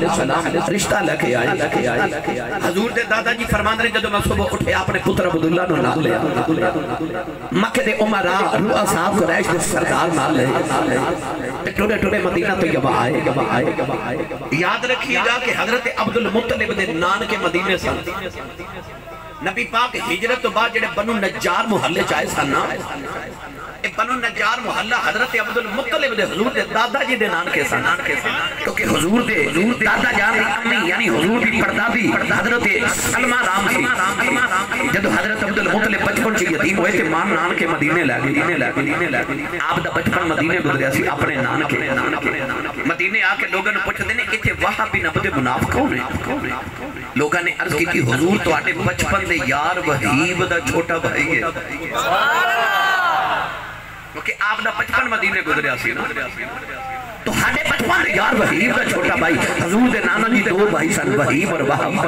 رشتہ لکھے آئے حضور دے دادا جی فرمان رہے جدو میں صبح اٹھے اپنے پتر عبداللہ نو نال لیا مکہ دے عمرہ روح صاحب قریش دے سردار نال لے ٹوڑے ٹوڑے مدینہ طیبہ آئے یاد رکھیے گا کہ حضرت عبدالمطلب دے نان کے مدینے سے نبی پاک ہجرت تو بعد جڑے بنو نجار محلے چاہے سانا بنو نجار محلہ حضرت عبدالمطلب دے حضور دے دادا جی دے نان کے سانا کیونکہ حضور دے دادا جان امی یعنی حضور دی پردادی حضرت سلمہ رام سی جدو حضرت عبدالمطلب بچپن چی یتیم ہوئے تھے مان نان کے مدینے لگے آپ دا بچپن مدینے گزریا سی اپنے نان کے مدینے آ کے لوگوں نے پوچھتے ہیں کہ وہاں بھی نبض مناف کون ہے لوگوں نے عرض کی حضور تو آٹے بچپن دے یار وحیب دا چھوٹا بھائی ہے کیونکہ آپ دا بچپن مدینے گزریا سی تو ہاڑے بچپن دے یار وحیب دا چھوٹا بھائی حضور دے نانا جی دو بھائی سن وحیب اور وحب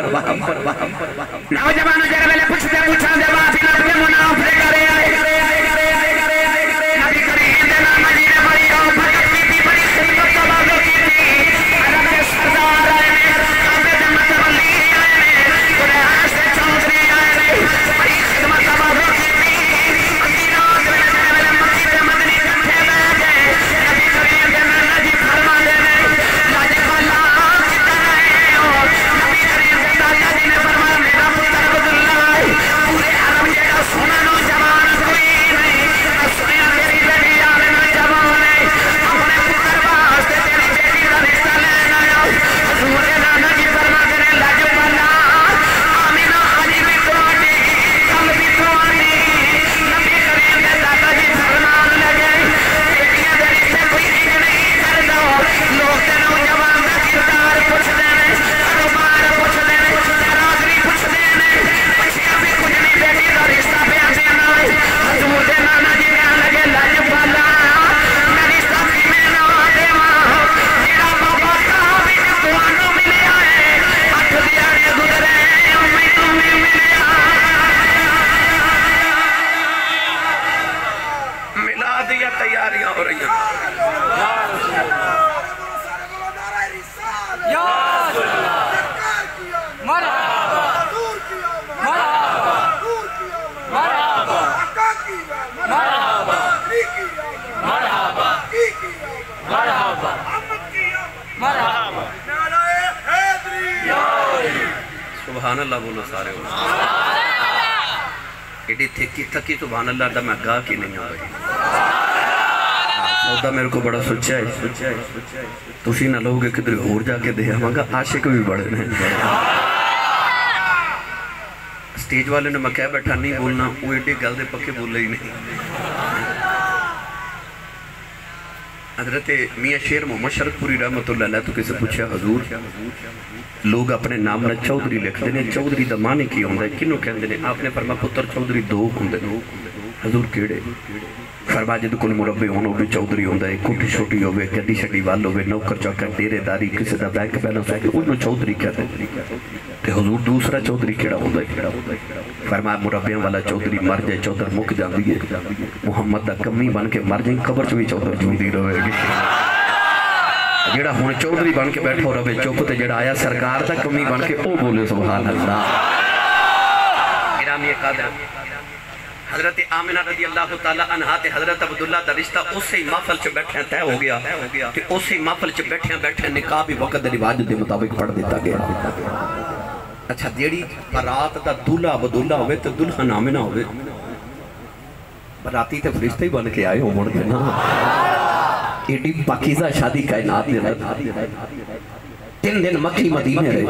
نوجوانوں جرے ویلے پوچھتے دے واپی نبض مناف دے کرے آئے اللہ بولو سارے ہو ایڈی تھکی تھکی سبحان اللہ دا میں گاہ کی نہیں آ رہی سودا میرے کو بڑا سوچا ہے تسی نہ لوگے کدھر اور جا کے دے ہمیں عاشق بھی بڑے ہیں سٹیج والے نے میں کہہ بیٹھا نہیں بولنا وہ ایڈی گل دے پکے بولے ہی نہیں حضرت میاں شیر محمد شرک پوری رحمت اللہ علیہ تو کسے پوچھا حضور لوگ اپنے نام نہ چودری لکھ دینے چودری دا معنی کی ہوندہ ہے کنوں کہن دینے آپ نے فرما پتر چودری دو ہوندے حضور کیڑے فرما جد کل مربع ہونو بھی چودری ہوندہ ہے کوٹی چھوٹی ہوئے گڈی شڈی وال ہوئے نوکر چوکر ڈیرے داری کسی دا بینک بیلنس ہوئے انہوں چودری کہتے ہیں تے حضور دوسرا چودری کیڑا ہوندہ ہے فرمایا مربیاں والا چودری مر جائے چودر مک جاندی ہے محمد دا کمی بن کے مر جائیں قبر چوی چودر جوندی رہے گی جیڑا ہونے چودری بن کے بیٹھو رہے چوپ تے جیڑا آیا سرکار دا کمی بن کے او بولے سبحان اللہ گرامی قادر حضرت آمنہ رضی اللہ تعالیٰ عنہ تے حضرت عبداللہ دا رشتہ اسے محفل چ بیٹھے تیہ ہو گیا کہ اسے محفل چ بیٹھے نکاح بھی وقت دے رواج دے مطابق پڑھ دیتا گیا اچھا دیڑی برات دا دلہا عبداللہ ہوئے تو دلہن آمنہ ہوئے براتی تے فرشتے ہی بن کے آئے ہو مڑ دینا ایڈی پاکیزہ شادی کائنات نے رہے 3 دن مکی مدینے رہے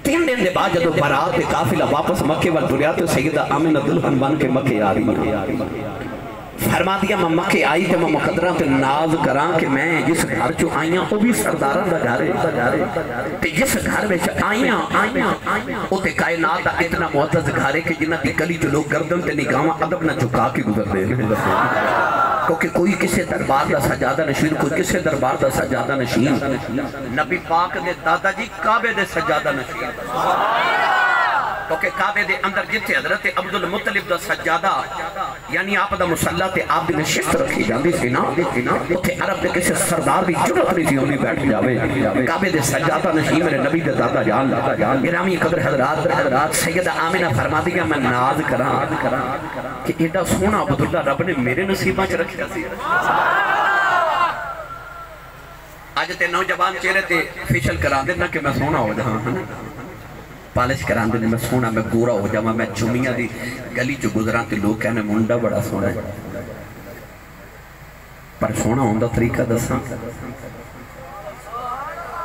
3 دن دے بعد جدو برات قافلہ واپس مکے وال ٹریا تو سیدہ آمنہ دلہن بن کے مکے آ رہی ہیں فرما دیا میں مکے آئی تے میں مقدرہ تے ناز کران کہ میں جس گھر چو آئیاں وہ بھی سرداران دا جا رہے تے جس گھر میں آئیاں وہ تے کائنات دا اتنا معتز گھر ہے کہ جنہ دی گلی جو لوگ گردن تے نگاہاں ادب نہ چکا کے گزر دے کیونکہ کوئی کسے دربار دا سجادہ نشین کوئی کسے دربار دا سجادہ نشین نبی پاک دے دادا جی کعبے دے سجادہ نشین کیونکہ کعبے دے اندر جتے حضرت عبدالمطلب دا سجادہ یعنی آپ دا مسلح تے آپ دی نشست رکھی جاندی سی نا اتھے عرب دے کسے سردار بھی جرت نہیں تھی ہوئی بیٹھ جاوے کعبے دے سجادہ نشین میرے نبی دے دادا جان گرامی قدر حضرات سیدہ آمنہ فرما دیا میں ناز کران کہ ایڈا سونا عبداللہ رب نے میرے نصیبہ چ رکھیا سی آج تے نوجوان چہرے تے فیشل کران دینا کہ میں سونا ہو جہاں پالش کران دینے میں سونا میں گورا ہو جاؤں میں چمیاں دی گلی جو گزران تے لوگ کہنے منڈا بڑا سونا ہے پر سونا ہوندہ طریقہ دساں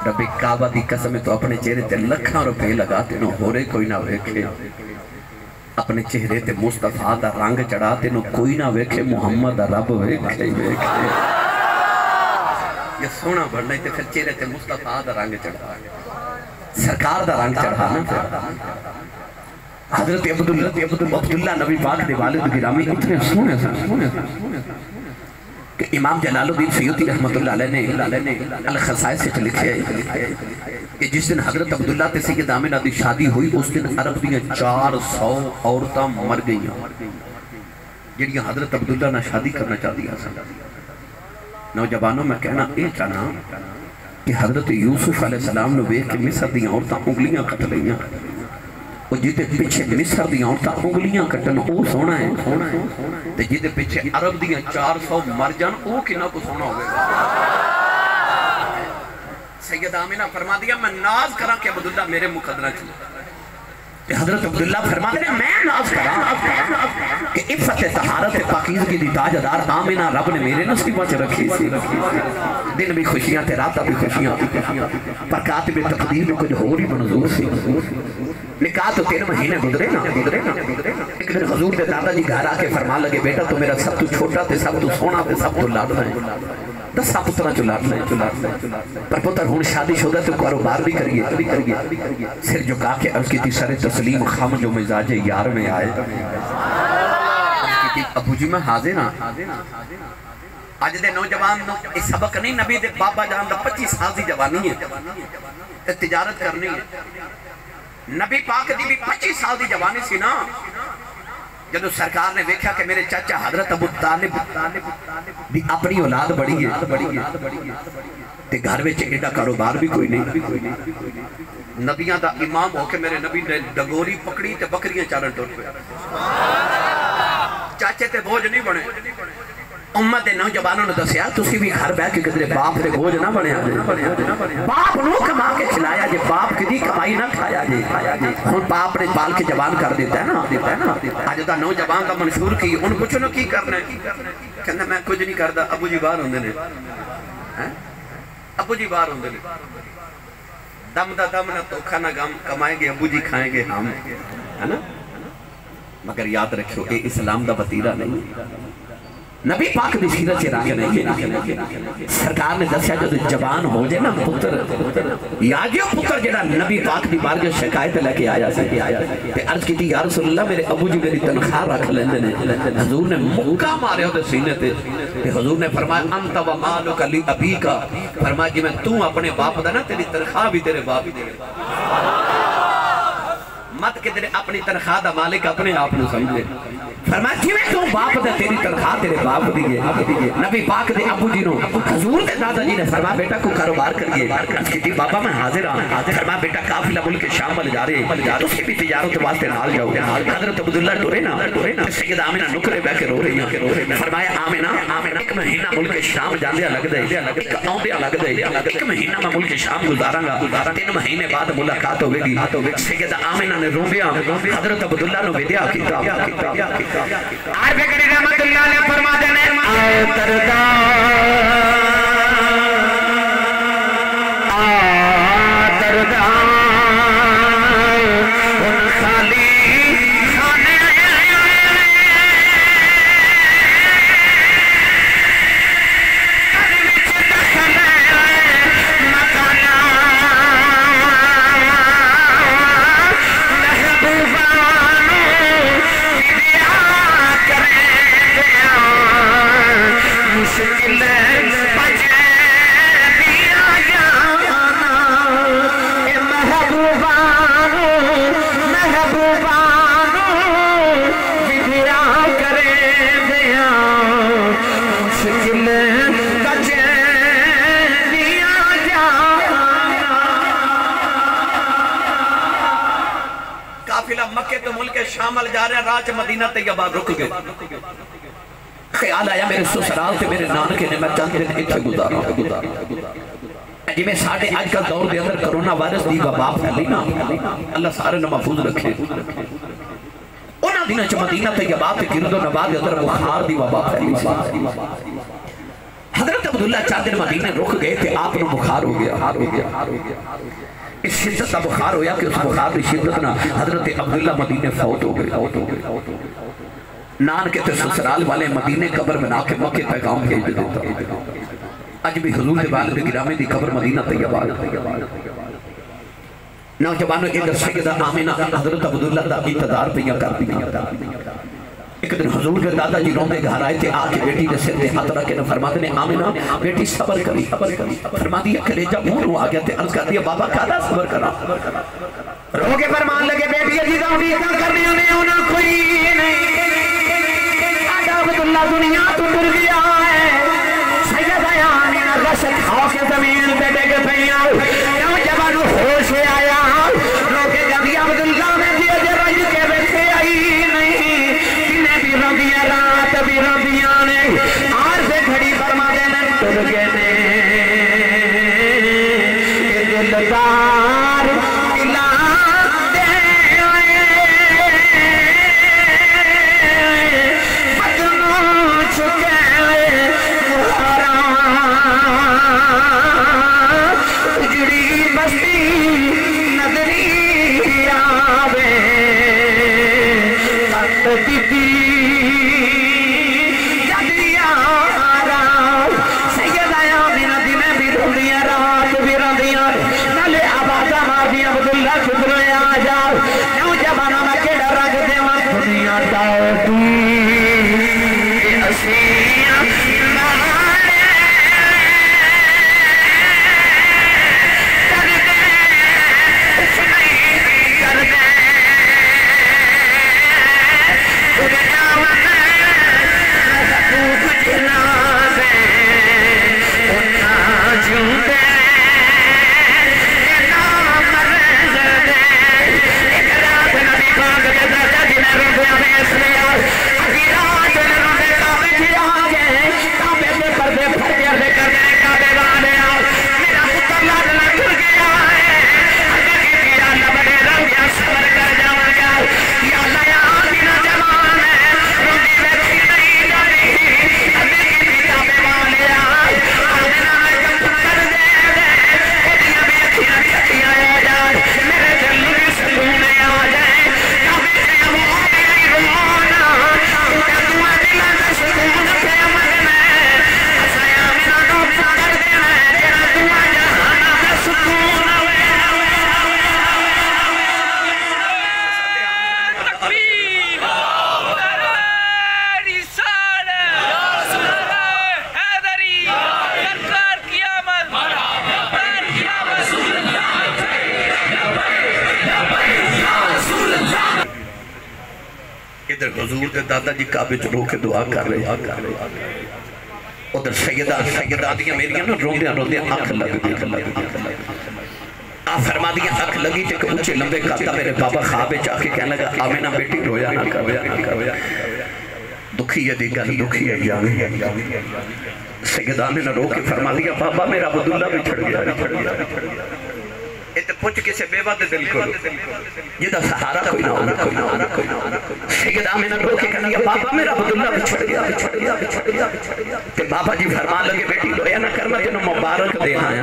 رب کعبہ دی قسم تو اپنے چہرے تے لکھاں روپے لگاتے نو ہو رہے کوئی نہ ویکھے اپنے چہرے تے مصطفیٰ دا رنگ چڑھاتے نو کوئی نہ ویکھے محمد دا رب ویکھے یہ سونا بڑھنا تے پھر چہرے تے مصطفیٰ دا رنگ چڑھا سرکار دا رنگ چڑھانا حضرت عبداللہ نبی پاک دے والد گرامی اتنے سونے کہ امام جلال الدین سیوطی رحمت اللہ علیہ نے الخصائص سے لکھے کہ جس دن حضرت عبداللہ تے سید آمنہ دی شادی ہوئی اس دن عرب دیاں 400 عورتاں مر گئیاں جنہی حضرت عبداللہ نہ شادی کرنا چاہ دیا سا نوجوانوں میں کہنا اے چانا کہ حضرت یوسف علیہ السلام نے ویکھ کے مصر دیاں عورتاں انگلیاں کٹ لئیاں وہ جیتے پیچھے مصر دیاں عورتاں انگلیاں کٹن او سونا ہے تے جیتے پیچھے عرب دیاں 400 مر جان او کنہ کو سونا ہوئے سید آمنہ فرما دیا میں ناز کرا کہ عبداللہ میرے مقدرہ چلے حضرت عبداللہ فرما دیا میں ناز کرا کہ عفت طہارت پاکیزگی دی تاجدار آمنہ رب نے میرے نصیبہ چ رکھی سی دن بھی خوشیاں تھے راتہ بھی خوشیاں پر کاتب تقدیر میں کچھ ہو رہی منظور سی نکاح تو 3 مہینے گزرے نا ایک دن حضور دے دادا جی گھر آکے فرما لگے بیٹا تو میرا سب تو چھوٹا تے سب تو سونا تے سب تو لاڈنا ہے 10 پترہ جو لاڈنا ہے پر پتر ہون شادی شدہ تو کاروبار بھی کریے سر جھکا کے عرض کی تھی سر تسلیم خام جو مزاج یار میں آئے ابو جی میں حاضر ہاں آج دے نوجوان اس سبق نہیں نبی دے بابا جان دا 25 سال دی جوانی ہے تجارت کرنی ہے نبی پاک دی بھی 25 سال دی جوانی سی نا جدو سرکار نے دیکھا کہ میرے چاچا حضرت ابو طالب بھی اپنی اولاد بڑی ہے تے گھر میں ایڈا کاروبار بھی کوئی نہیں نبیاں دا امام ہو کے میرے نبی نے ڈگوری پکڑی تے بکریاں چارن ٹوٹ پہ چاچے تے بوجھ نہیں بنے امت دے نوجوانوں نے دسیا تسی بھی گھر بیٹھ کے کدھر باپ دے بوجھ نہ بنیا باپ نو کما کے کھلایا جے باپ کدی کمائی نہ کھایا جے ہن باپ نے پال کے جوان کر دیتا ہے نا اج دا نوجوان کا منشور کی ان پوچھو نا کی کرنا ہے کہندا میں کچھ نہیں کردا ابو جی باہر ہوندے نے ابو جی باہر ہوندے نے دم دا دم نہ توکھا نہ غم کمائیں گے ابو جی کھائیں گے ہم ہے نا مگر یاد رکھو اے اسلام دا وتیرہ نہیں نبی پاک دی سیرت سے راگے نہیں سرکار نے دسیا جو جوان ہو جائے نا پتر یا جو پتر جڑا نبی پاک دی بارگاہ شکایت لے کے آیا تے عرض کی تھی یا رسول اللہ میرے ابو جی میری تنخواہ رکھ لیندے نے حضور نے مکہ مارے ہوتے سینے تے حضور نے فرمایا انت و مالک لی ابیکا فرمایا جی میں تو اپنے باپ دا نا تیری تنخواہ بھی تیرے باپ دے مت کہ تیرے اپنی تنخواہ دا مالک اپنے آپ نے سمجھے فرمایا جی میں تو باپ دا تیری تنخواہ تیرے باپ دیئے نبی پاک دے ابو جی نو حضور دے دادا جی نے فرمایا بیٹا کو کاروبار کریے کہتی بابا میں حاضر ہوں فرمایا بیٹا قافلہ ملک شام والے جا رہے تو بھی تجارت واسطے نال جاؤ حضرت عبداللہ ٹورے نا سید آمینہ نکرے بے کے رو رہی ہیں فرمایا آمینہ ایک مہینہ ملک شام جاندیا لگ دے ایک آؤندیا لگ دے ایک مہینہ میں ملک شام گزاراں گا 3 مہینے بعد ملاقات ہوئے گی سید آمینہ نے روبیا حضرت عبداللہ نو ویدیا کیتا آج بکری رحمت اللہ نے فرما دینے آؤ تردہ ان خالی خانے شامل جا رہے ہیں راج مدینہ طیبہ رک گئے خیال آیا میرے سسرال سے میرے نانکے نے میں چند دن اتھے گزارا جی میں ساڑھے آج کل دور دے اندر کرونا وائرس دی وبا پھیلی نا اللہ سارے نہ محفوظ رکھے انہاں دنوں چ مدینہ طیبہ تے گرد و نواح دے اندر بخار دی وبا پھیلی حضرت عبداللہ چند دن مدینہ رک گئے تھے آپ نے بخار ہو گیا اس شدت کا بخار ہویا کہ اس بخار کی شدت نہ حضرت عبداللہ مدینے فوت ہو گئے نان کے تے سسرال والے مدینے قبر بنا کے مکہ پیغام بھیج دیتا اج بھی حضور دے والد گرامی دی قبر مدینہ طیبہ نوجوانوں ادھر سیدہ آمینہ حضرت عبداللہ دا انتظار پہ کر دیا ایک دن حضور کے دادا جی روندے گھر آئے تھے آکے بیٹی کے سر دے ہاتھ رکھے فرماتے نے آمینہ بیٹی صبر کری فرما دیا کلیجہ موروں آگیا تھے عرض کر دیا بابا کہا صبر کرا روگے فرمان لگے بیٹی عزیزہ امیدہ کرنے ہونا کوئی نہیں آجا عبداللہ دنیا تو در گیا ہے سیدہ آمینہ رشد کھا کے زمین پہ ڈگ پہیا نوجوان ہوش آیا روکے جب عبداللہ میں دیا جرائج کے بیٹھے آئی نہیں بھی رضیاں رات بھی رضیاں نے آر سے گھڑی فرما دینے تر گئے نے دلدار ملا دے بدنوں چکے مہارا اجڑی بستی نظری آوے تتی ادھر حضور دے دادا جی کعبے چ رو کے دعا کر رہے ادھر سیدہ دیا میری نا روندیاں آنکھ لگ دی آپ فرما دیا آنکھ لگی کہ اونچے لمبے قدہ میرے بابا خوابے چاہ کے کہنے لگا آمینہ بیٹی رویا نہ کر دکھی ہے دی گل دکھی ہے جانے سیدہ نے رو کے فرما دیا بابا میرا عبداللہ بھی چھڑ گیا اتنے پوچھ کسے بیوہ دے دل کو یہ دا سہارا کوئی نہ ہونا سیدہ میں نے رو کے کہنے لگا بابا میرا عبداللہ بھی چھڑ گیا کہ بابا جی فرمان لگے بیٹی رویا نہ کرنا جنہوں مبارک دینا ہے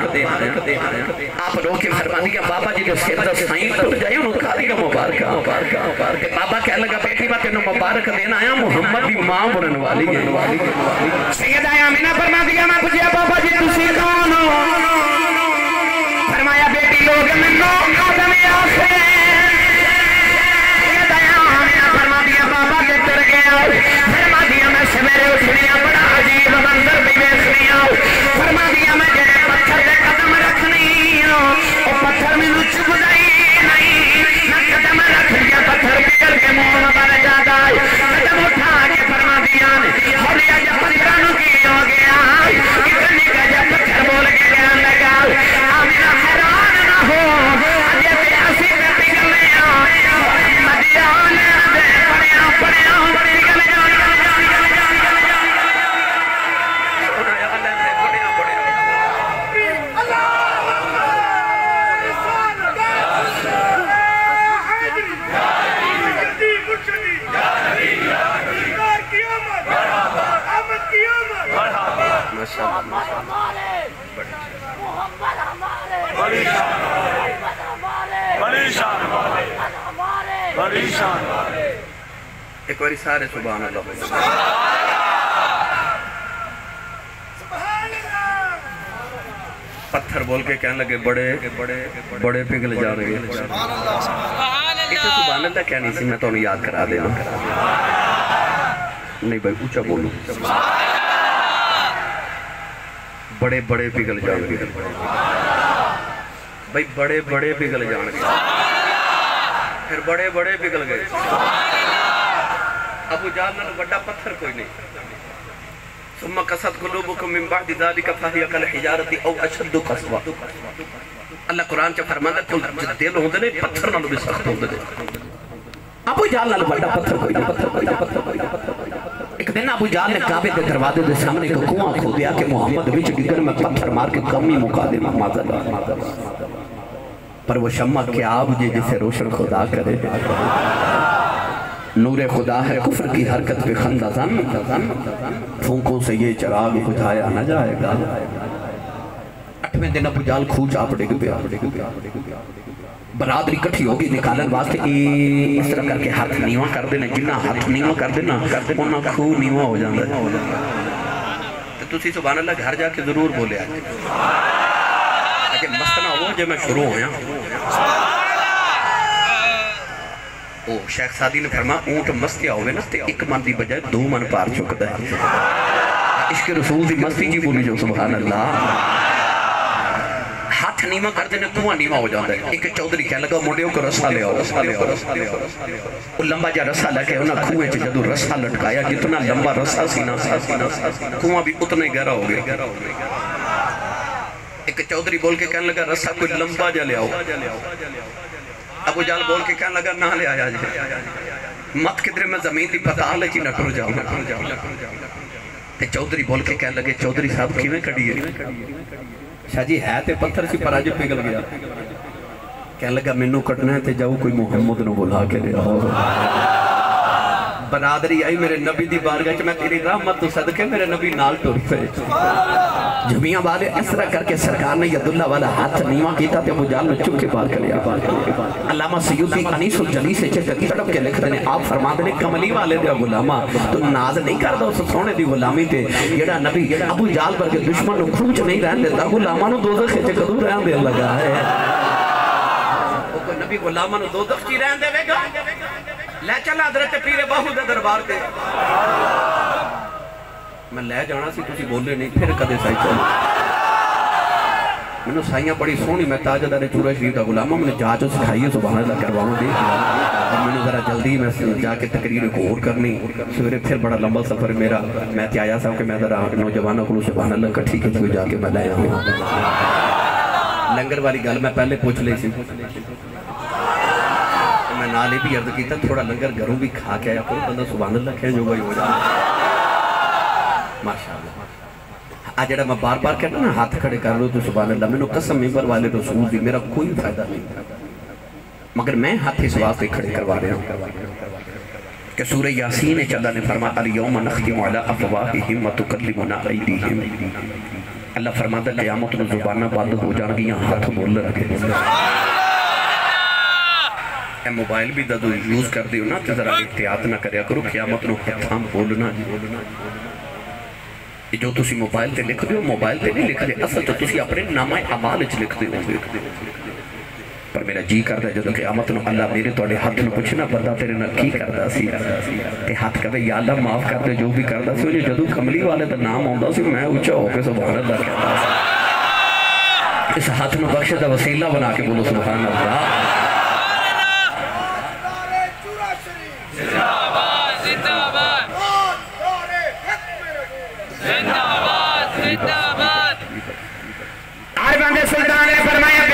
آپ رو کے فرمان دیا بابا جی جو سیدہ سائن ٹوٹ جائے انہوں کہا دیا مبارکہ کہ بابا کہنے لگا بیٹی بات انہوں مبارک دینا ہے محمد بھی ماں بڑھن والی ہے سیدہ آمینہ فرما دیا میں پوچھیا بابا جی تسی کون ہو فرمایا بیٹی لوگ منو آدم آسے یہ دیا آمینہ فرما دیا بابا کے تر گیا فرما دیا میں سمیرے اٹھنیا بڑا عجیب منظر بھی بیسنیا فرما دیا میں جڑے پتھر دے قدم رکھنی او پتھر میں لچ گزائی نہیں نہ قدم رکھ دیا پتھر بگڑ کے مون بر جاتا قدم اٹھا کے فرما دیا ہولیا جب پتھرانو کی ہو گیا اتنی کا جب پتھر بول کے گیا لگا آمینہ حیران نہ ہو اجے پیاسی پہ پگل لیا مدیان دے پڑیاں پگل جانا ایک باری سارے سبحان اللہ پتھر بول کے کہنے لگے بڑے پگھل جا رہے ہیں اسے سبحان اللہ کہنی سی میں تو انہیں یاد کرا دینا نہیں بھائی اونچا بولو بڑے پگھل جان گے بھائی بڑے پگھل جان گے پھر بڑے پگھل گئے ابو جہل نال بڑا پتھر کوئی نہیں ثم قست قلوبکم من بعد ذلك فهي كالحجارة او اشد قسوة اللہ قرآن چا فرمانا تو دل ہوندے نے پتھر نالو بھی سخت ہوندے نے ابو جہل نال بڑا پتھر کوئی نہیں ایک دن ابو جہل نے کعبے کے دروازے دے سامنے کا کنواں کھول دیا کہ محمد وچ ڈگر میں پتھر مار کے کمی مکا دے پر وہ شمع کیا آبجے جسے روشن خدا کرے نور خدا ہے کفر کی حرکت پہ خندہ زن پھونکوں سے یہ چراغ بجھایا نہ جائے گا 8ویں دن ابو جہل کھوچ آپ ڈگ پیا برادری کٹھی ہوگی نکالن واسطے اس طرح کر کے ہاتھ نیواں کر دینا جنہ ہاتھ نیواں کر دینا انہاں خو نیواں ہو جاندہ تو تسی سبحان اللہ گھر جا کے ضرور بولے آجے اگر مستنہ ہو جب میں شروع ہویا شیخ سادی نے فرما اونٹ مستیا ہوئے نا ایک من دی بجائے 2 من پار چکتا ہے عشق رسول دی مستی جی بولی جو سبحان اللہ ہاتھ نیمہ کر دینے کنواں نیمہ ہو جاتا ہے ایک چودھری کہہ لگا موڑیوں کو رسا لے آؤ وہ لمبا جا رسا لگے انہا کھوئے چھ جدو رسا لٹکایا جتنا لمبا رسا سینا کنواں بھی اتنے گہرا ہو گیا ایک چودھری بول کے کہنے لگا رسا کوئی لمبا جا لے آؤ ابو جہل بول کے کہنے لگا نہ لے آیا جائے مت کدھر میں زمین تھی پتا لے کی نٹر جاؤں چودھری بول کے کہنے لگے چودھری صاحب کیویں کڑی ہے شاہ جی ہے تے پتھر سی پراجے پگل گیا کہنے لگا منو کٹنا ہے تے جاؤ کوئی محمد نو بلا کے لے آؤ برادری آئی میرے نبی دی بارگاہ میں تیری رحمت تو صدقے میرے نبی نال ٹور پہ جمعیاں والے اس طرح کر کے سرکار نے یداللہ والا ہاتھ نیواں کیتا تے ابو جہل میں چک کے بار کر لیا علامہ سیوطی انیس الجلی سے چڑپ کے لکھ دینے آپ فرما دینے کملی والے دیا غلامہ تو ناز نہیں کر دو سونے دی غلامی تے جڑا نبی ابو جہل پر کے دشمن نو کھوچ نہیں رہن دیتا غلامہ نو دوزخ سے کدو رہن دے لگا ہے وہ کوئی نبی غلامہ نو دوزخ چی رہن دے گا لے چلا حضرت پیر باہو دے دربار تے میں لے جانا سی تسی بولے نہیں پھر کدے سائی چل میں نے سائیاں بڑی سونی میں تاجدار چورہ شریف دا غلامہ میں نے جاچو سکھائیے سبحان اللہ کرواؤں دیکھ میں نے ذرا جلدی میں جا کے تقریر کو اور کرنی سویرے پھر بڑا لمبا سفر میرا میں تے آیا صاحب کہ میں ذرا نوجوانوں کو سبحان اللہ کٹھی کے کوئی جا کے میں لے آؤں لنگر والی گل میں پہلے پوچھ لی سی میں نالے بھی عرض کیتا تھوڑا لنگر گھروں بھی کھا کے آیا کرو بندہ سبحان اللہ کہہ جو گئی ہو جائے ماشاءاللہ آج جڑا میں بار بار کہتا نا ہاتھ کھڑے کر لو تو سبحان اللہ میں نے قسم ممبر والے رسول دی میرا کوئی فائدہ نہیں مگر میں ہاتھ اس واسطے کھڑے کروا رہا ہوں کہ سورہ یاسین چلا نے فرمایا الیوم نختم علی افواہہم وتکلمنا ایدیہم اللہ فرماتا ہے قیامت میں زبانہ بند ہو جان گیا ہاتھ بول رکھے اے موبائل بھی دادو یوز کر دیو نا تو ذرا احتیاط نہ کریا کرو قیامت میں ہاتھاں بولنا جو تسی موبائل تے لکھ دیو موبائل تے نہیں لکھ دے اصل تو تسی اپنے نامہ اعمال وچ لکھ دیو پر میرا جی کردا جدوں قیامت نو اللہ میرے توڑے ہاتھ نو پوچھنا بندہ تیرے نال کی کردا سی تے ہاتھ کہے یا اللہ معاف کر دے جو بھی کردا سی جدوں کملی والے دا نام آوندا سی میں اونچا ہو کے سبحان اللہ کہتا سی اس ہاتھ نو بخش دا وسیلہ بنا کے بولو سبحان اللہ آئے بندے سلطان نے فرمایا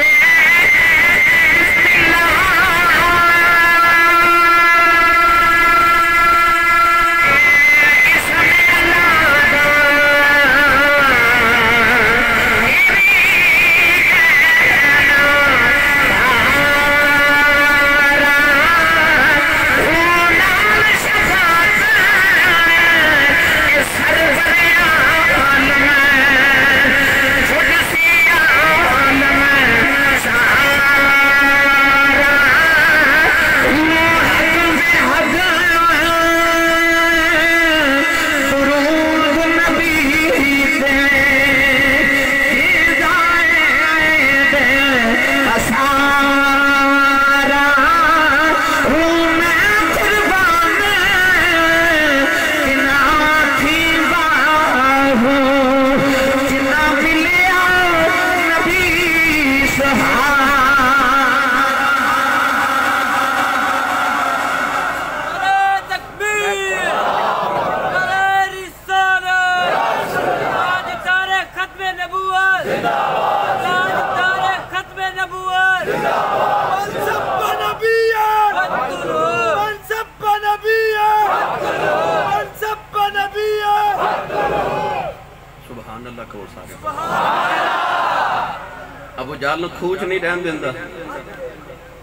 ابو جال کھوچ نہیں رہن دیندہ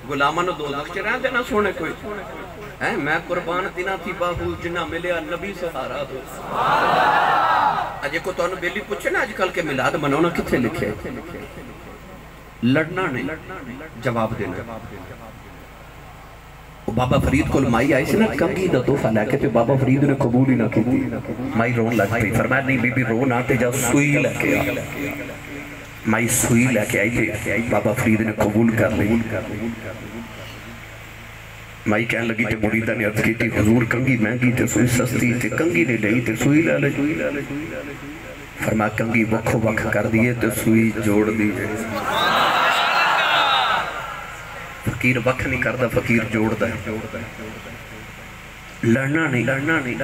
غلامہ نو دوزخ چھ رہن دینا سونے کوئی میں قربان تینا تھی باہو جنہ ملیا نبی سہارا دو اجے کو تو انہوں بیلی پوچھے نا آج کل کے ملاد منونا کتھے لکھے لڑنا نہیں جواب دینا بابا فرید کو مائی آئی سے نا کنگی دا توفہ لے کے پہ بابا فرید نے قبول ہی نہ کی تھی مائی رون لگ پئی فرمایا نہیں بی بی رون آتے جا سوئی لے کے آ مائی سوئی لے کے آئی تھی بابا فرید نے قبول کر لی مائی کہنے لگی تے مریدہ نے عرض کی تھی حضور کنگی مہنگی تے سوئی سستی تے کنگی نے لئی تے سوئی لے لے فرمایا کنگی وکھو وکھ کر دیئے تے سوئی جوڑ دیئے فقیر وقت نہیں کردہ فقیر جوڑ دا لڑنا نہیں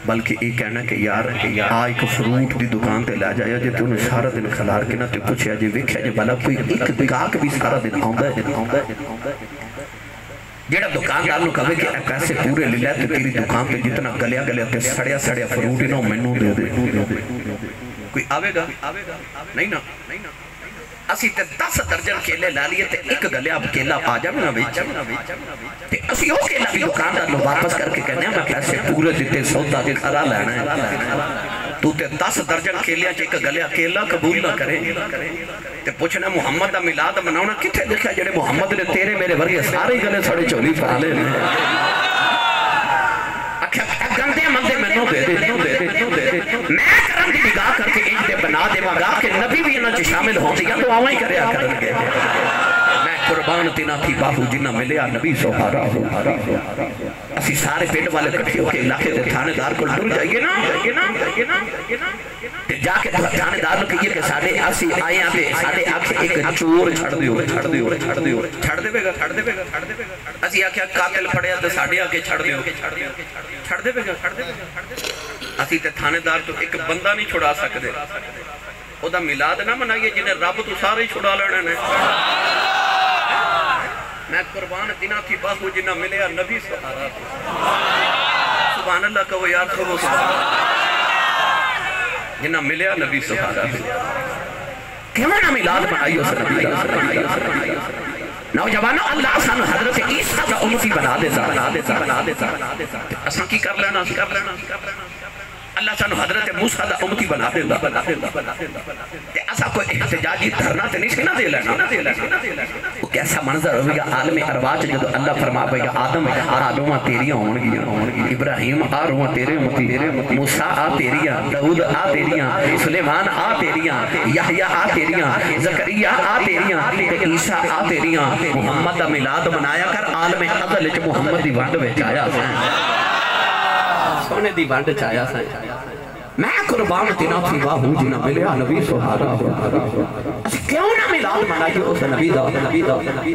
بلکہ ایک کہنا کہ یار ایک فروٹ دی دکان تے لے جایا جے تو انہیں سارا دن کھلار کے نہ تے پوچھیا جے ویکھیا جے بلا کوئی ایک دکاک بھی سارا دن آؤندا ہے جیڑا دکاندار نو کہے کہ پیسے پورے لے لے تے تیری دکان تے جتنا گلیا گلیا تے سڑیا سڑیا فروٹ انہوں مینوں دے دے کوئی آوے گا نہیں نا اسی تے 10 درجن کیلے لا لیے تے ایک گلیا کیلا آ جا میں نہ بیچا تے اسی ہو کیلا بھی دکاندار نو واپس کر کے کہنے ہیں میں پیسے پورے دیتے سودا دے کھرا لینا ہے تو تے 10 درجن کیلیا چے ایک گلیا کیلا قبول نہ کرے تے پوچھنا محمد دا میلاد مناونا کتھے لکھا جڑے محمد نے تیرے میرے ورگے سارے گلے سڑے چولی پا لے گندے مندے میں نو دے میں کرم دی نگاہ کر کے ایک دے بنا دے مگا کہ نبی بھی انہاں چ شامل ہوندی یا تو آواں ہی کریا کرنگے میں قربان تینا تھی باہو جنہ ملیا نبی سہارا ہو اسی سارے پیٹ والے کٹھے ہو کے علاقے دے تھانے دار کو ڈر جائیے نا جا کے تھانے دار نے کہیے کہ ساڑھے آسی آئے آتے ساڑھے آکھ ایک چور چھڑ دیو چھڑ دے گا اسی آکھیا قاتل پڑیا تو ساڑھے آکے چھڑ دے چھڑ دے بے گا اسی تے تھانے دار تو ایک بندہ نہیں چھڑا سکتے او دا میلاد نہ منائیے جنہیں رب تو سارے چھڑا لینے نے میں قربان دینا تھی باہو جنہ ملیا نبی سہارا سبحان اللہ کہو یار کہو سبحان جنہ ملیا نبی سہارا کیوں نہ میلاد منائی اس نبی نوجوانوں اللہ سانو حضرت عیسیٰ کا امتی بنا دیتا اساں کی کر لینا اللہ سانو حضرت موسیٰ دا امتی بنا دیتا اساں کوئی احتجاجی دھرنا تے نہیں دے لینا وہ کیسا منظر ہوگا عالم ارواح جدو اللہ فرما پے گا آدم آدمہ تیریاں ہون گیا ابراہیم آ روحاں تیرے امتی موسیٰ آ تیریاں داؤد آ تیریاں سلیمان آ تیریاں یحییٰ آ تیریاں زکریا آ تیریاں عیسیٰ آ تیریاں محمد دا میلاد منایا کر عالم ازل وچ محمد دی ونڈ وچ آیا سونے دی ونڈ وچ آیا میں قربان تینا تھی واہو جنہ ملیا نبی سہارا اسی کیوں نہ میلاد منائی اس نبی دا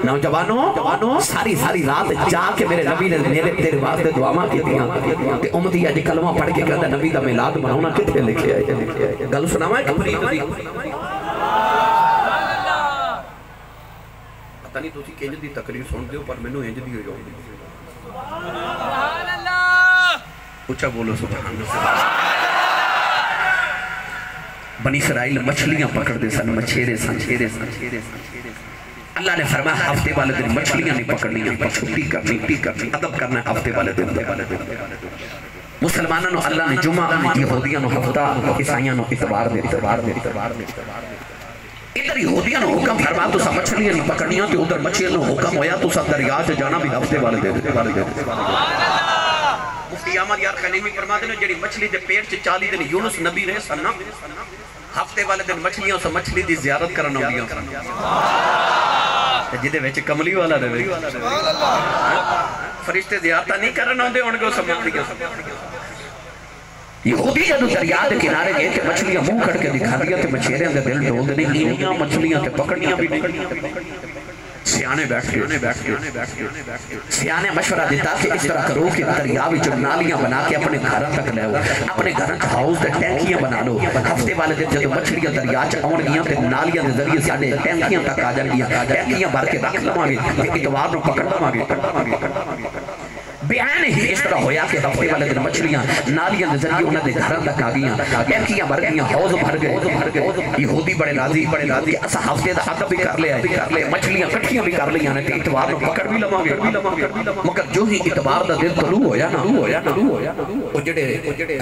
نوجوانوں ساری رات جا کے میرے نبی نے تیرے واسطے دعاواں کیتیاں کہ امتی اج کلمہ پڑھ کے کہتا نبی دا میلاد مناونا کتھے لکھے آئے گل سناواں کہ فرید دی پتہ نہیں تسی کنج دی تقریر سن دیو پر مینوں انج دی ہوئی سبحان اللہ اونچا بولو سبحان اللہ بنی اسرائیل مچھلیاں پکڑ دے سن مچھیرے سن اللہ نے فرمایا ہفتے والے دن مچھلیاں نہیں پکڑنی چھٹی کرنی ادب کرنا ہفتے والے دن مسلمانوں نے اللہ نے جمعہ یہودیاں نے ہفتہ عیسائیاں نے اتوار دے ادھر یہودیاں نے حکم فرما تو سا مچھلیاں نہیں پکڑنیاں تو ادھر مچھلیاں نے حکم ہویا تو سا دریا سے جانا بھی ہفتے والے دن مفتی احمد یار خنیمی فرما دینا جڑی مچھلی دے پیٹ سے 40 دن یونس نبی رہے سننا ہفتے والے دن مچھلیاں سے مچھلی دی زیارت کرنا ہوگیا جدے ویچے کملی والا رہے فرشتے زیارتہ نہیں کرنا ہوندے ان کو سمجھتے یہودی جدو دریا دے کنارے گئے کہ مچھلیاں منہ کھڑ کے دکھا دیا کہ مچھلیاں دے دل ڈول دے نہیں انیاں مچھلیاں تے پکڑنیاں بھی نہیں سیانے بیٹھ گئے سیانے مشورہ دیتا کہ اس طرح کرو کہ دریاوی جو نالیاں بنا کے اپنے گھروں تک لے ہو اپنے گھروں ہاؤس دے ٹینکیاں بنا لو ہفتے والے دن جدو مچھلیاں دریا چ آن گیاں تے نالیاں دے ذریعے ساڈے ٹینکیاں تک آ جان گیاں ٹینکیاں بھر کے رکھ لواں گے تے اتوار نوں پکڑ لواں گے بیان ہی اس طرح ہویا کہ ہفتے والے دن مچھلیاں نالیاں دے ذریعے انہاں دے گھراں تک آ گئیاں ٹینکیاں بھر گئیاں حوض بھر گئے یہودی بڑے راضی کہ اسا ہفتے دا ادب بھی کر لیا مچھلیاں کٹھیاں بھی کر لیاں تے اتوار نوں پکڑ بھی لواں گے مگر جو ہی اتوار دا دن طلوع ہویا نا او جڑے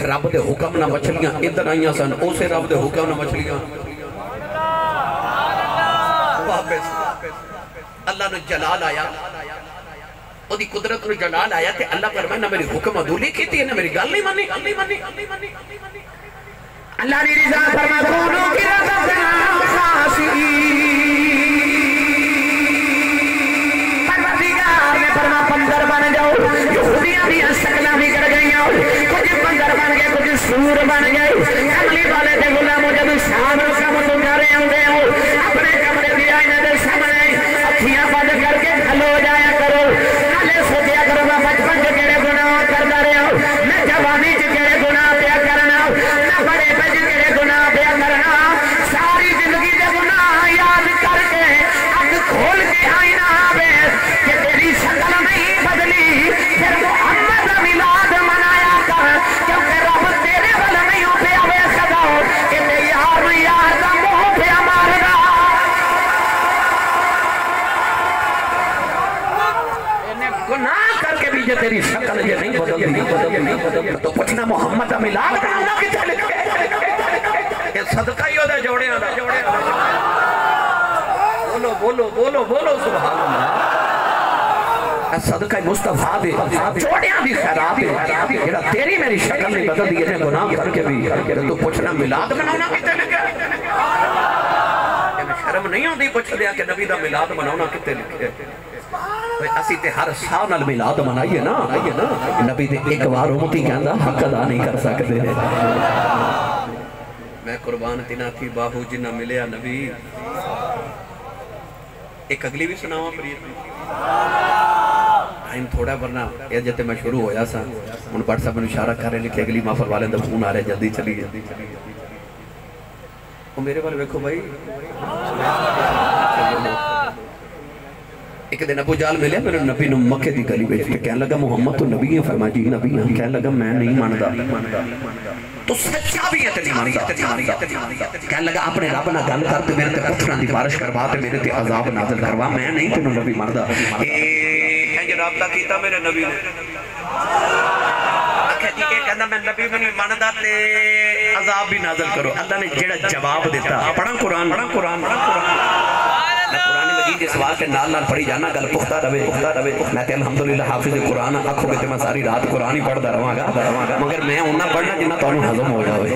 رب دے حکم نہ مچھلیاں ادھر آئیاں سن اسے رب دے حکم نہ مچھلیاں واپس اللہ نے جلال آیا وہ دی قدرت نے جلال آیا تے اللہ فرمائے نہ میری حکم عدولی کی تھی نہ میری گل نہیں مانی اللہ نے رضا فرما کونو کی رضا فرما خاصی پروردگار نے فرما پندر بن جاؤ یہودیاں بھی شکلاں بھی کر گئی کچھ پندر بن گئے کچھ سور بن گئے کملی والے تے غلاموں جب شام کو کم تو کرے ہوندے ہو اپنے کمرے دی آئینے دے سامنے اکھیاں بند کر کے کھلو جایا کرو سوچیا کرو میں بچپن سے کیڑے گناہ کرتا رہا ہوں میں جوانی سے کیڑے گناہ پیا کرنا میں بڑے پہ کیڑے گناہ پیا کرنا ساری زندگی دے گناہ یاد کر کے اب کھول کے آئینہ آوے کہ تیری شکل نہیں بدلی پھر محمد میلاد منایا کر کیونکہ رب تیرے والا نہیں ہو پیا وے صدا کہ تے یار دا منہ پیا مارنا گناہ کر کے بھی یہ تیری شکل یہ نہیں بدلتی تو پوچھنا محمد کا میلاد منانا کتنے لکھے یہ صدقہ ہی ہوتا ہے جوڑے بولو سبحان اللہ صدقہ مصطفیٰ دے جوڑیاں بھی خیرات ہے یہ تیری میری شکل نہیں بدل دی یہ گناہ کر کے بھی تو پوچھنا میلاد منانا کتنے لکھے شرم نہیں ہوتی پوچھ لیا کہ نبی دا میلاد منانا کتنے لکھے اسی تے ہر سال نال میلاد منائیے نا نبی تے ایک بار امتی کہندا حق ادا نہیں کر سکتے میں قربان تینا تھی باہو جنہ ملیا نبی ایک اگلی بھی سناواں پرید ٹائم تھوڑا ورنہ یہ جتے میں شروع ہویا سا ان پاٹ صاحب نے اشارہ کر رہے لکھے اگلی محفل والے اندر خون آ رہے جلدی چلی گئے وہ میرے والے ویکھو بھائی ایک دن ابو جال ملے میرے نبی نے مکہ دی گلی بیٹھتے کہنے لگا محمد تو نبی ہے فرمایا جی نبی ہے کہنے لگا میں نہیں ماندا تو سچا بھی ہے تیری ماندا کہنے لگا اپنے رب نہ گل کر تے میرے تے پتھراں دی بارش کروا تے میرے تے عذاب نازل کروا میں نہیں تینوں نبی ماندا انج رابطہ کیتا میرے نبی نے آکھیا جی کہ کہندا میں نبی بھی نہیں ماندا تے عذاب بھی نازل کرو اللہ نے جڑا جواب دیتا پڑھاں قرآن میں قرآن مجید کے سوال کے نال پڑھی جانا گل پختہ روے میں تے الحمدللہ حافظ قرآن آنکھوں کے تے میں ساری رات قرآن ہی پڑھدا رہواں گا مگر میں انہاں پڑھنا جنہ تانوں ہضم ہو جاوے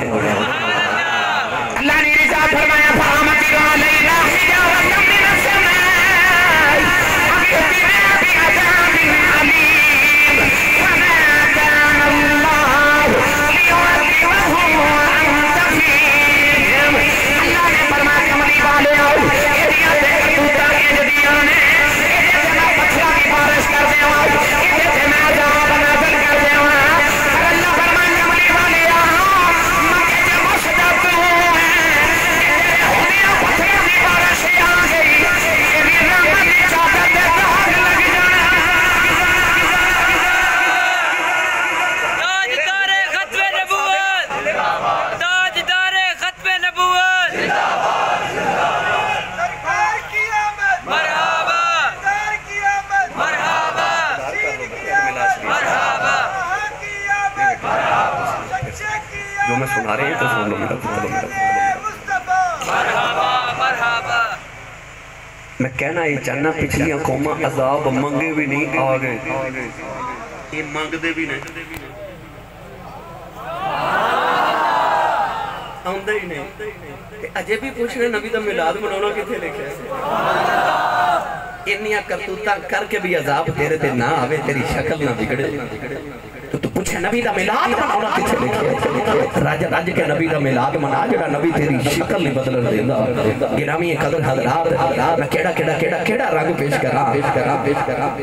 اللہ نے ارشاد فرمایا فَأَمَطِرُ عَلَيْنَا حِجَارَةً مِّنَ السَّمَاءِ فَأْتِنَا بِعَذَابٍ أَلِيمٍ وَمَا كَانَ اللَّهُ لِيُعَذِّبَهُمْ وَأَنتَ فِيهِمْ اللہ نے فرمایا کملی والے جو میں سنا رہے ہیں تو سن لو میرا میں کہنا یہ چاہنا پچھلیاں قومہ عذاب منگے بھی نہیں آگئے یہ مانگ دے بھی نہیں آمدے ہی نہیں اجے بھی پوچھ رہے نبی دا میلاد منونا کتھے لکھے انہیاں کرتوتاں کر کے بھی عذاب تیرے تے نہ آوے تیری شکل نہ بگڑے تو پوچھے نبی دا میلاد منونا کتھے لکھے راج کے نبی دا میلاد منا جڑا نبی تیری شکل نہیں بدل دیندہ گرامی قدر حضرات میں کیڑا رنگ پیش کرا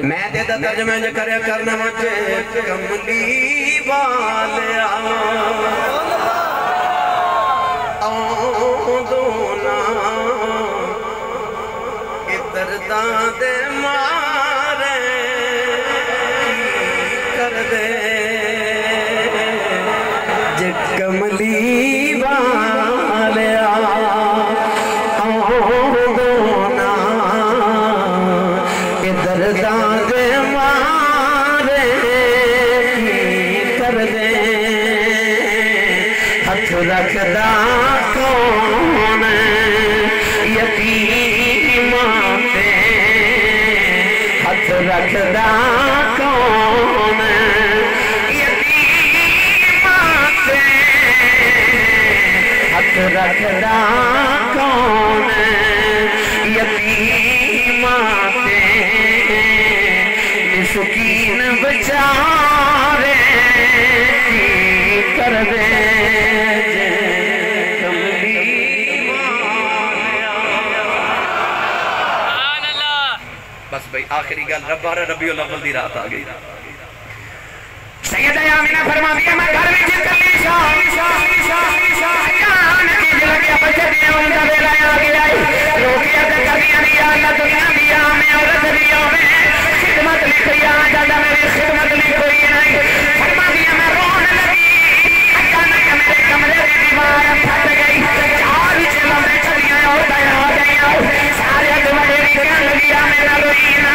میں دے دا ترجمہ جو کریا کرنا مجھے کملی والیا دونا دردان دے مارے کر دے جے کملی والیا دونا دردان دے مارے کر دے ہتھ رکھدا کون یتیماں تے ہتھ رکھدا کون یتیماں تے ہتھ رکھدا کون یتیماں تے مسکین بچارے کر دے بس بھئی آخری گل ربارہ ربیع الاول دی رات آگئی سیدہ آمینہ فرما دیا میں گھر میں جس کلی شاہ جان کی جلگیا بچے دیا ان کا بیلا آگئی روکیا دکھانیاں دیا اللہ دنیا دیا میں عورت دیا میں خدمت لکھیا جادا میری خدمت لکھوئی نہیں فرما دیا میں رون لگی اچانک میرے کمرے کی دیوار پھٹ گئی چار چلوں میں چلیاں اور دیا گئی سارے دماغے کہنے لگیا میرا روئینا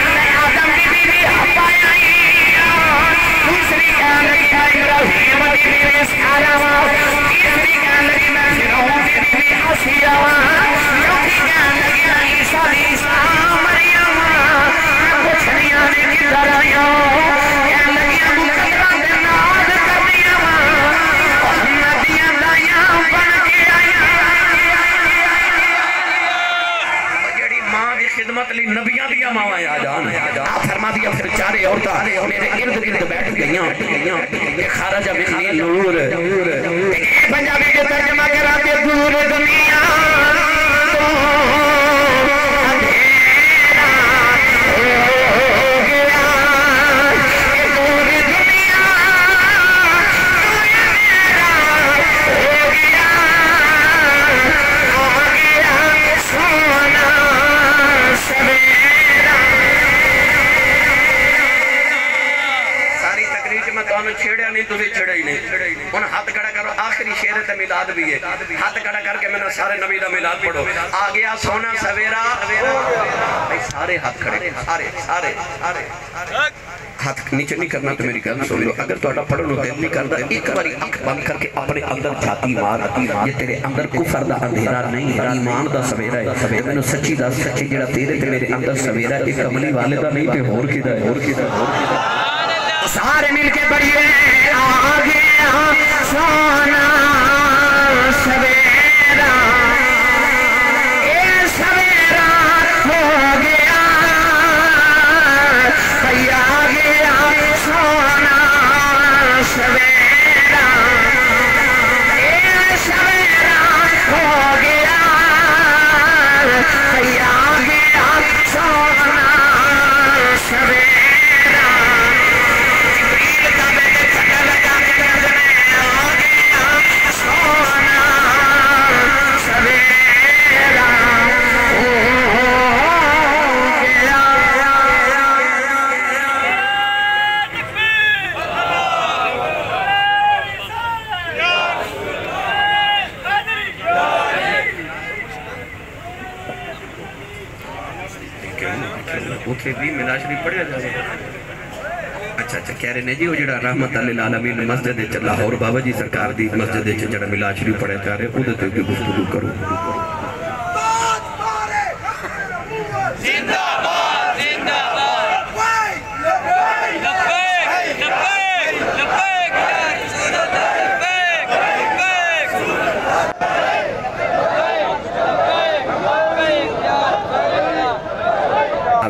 میں آدم کی بیوی حبا آئی دوسری کہنے لگیا ابراہیم کی بیوی سارا تیسری کہنے لگی میں فرعون کی بیوی حسیہ چوتھی کہنے لگیا عیسیٰ مریم کچھ نہیں آنے کی طرح کہنے لگیا مقدرہ دے ناد کر دیا اور نبیاں دائیاں بن کے آیا خدمت لی نبیاں دیا ماوائیں آجان آپ فرما دیا پھر چارے عورتاں میرے ارد گرد بیٹھ گئیاں خارج منی نور پنجابی کے ترجمہ کرا کے دور دنیا تو اندھیرا ہو گیا چھیڑیا نہیں تسی چھڑے ہی نہیں ان ہاتھ کھڑا کرو آخری شعر تے میلاد بھی ہے ہاتھ کھڑا کر کے میں نے سارے نبی دا میلاد پڑھو آ گیا سونا سویرا سارے ہاتھ کھڑے سارے ہاتھ نیچے نہیں کرنا تو میری گل سن لو اگر تو پڑھو نو دل نہیں کرتا ایک باری اکھ بند کر کے اپنے اندر جھاتی مار یہ تیرے اندر کفر دا اندھیرا نہیں ایمان دا سویرا ہے میں نے سچی دا سچی جڑا تیرے تے میرے اندر سویرا ہے ایک عملی والے دا نہیں تے ہور کیدا ہے سارے مل کے پڑھیے آ گیا سونا سویرا اے سویرا ہو گیا آ گیا سونا سویرا اے سویرا ہو گیا آ گیا سونا سویرا بھی ملا شریف پڑھیا جائے اچھا کہہ رہے ہیں جی وہ جڑا رحمت للعالمین مسجد لاہور بابا جی سرکار دی مسجد جڑا ملا شریف پڑھیا جا رہے وہ تے گفتگو کرو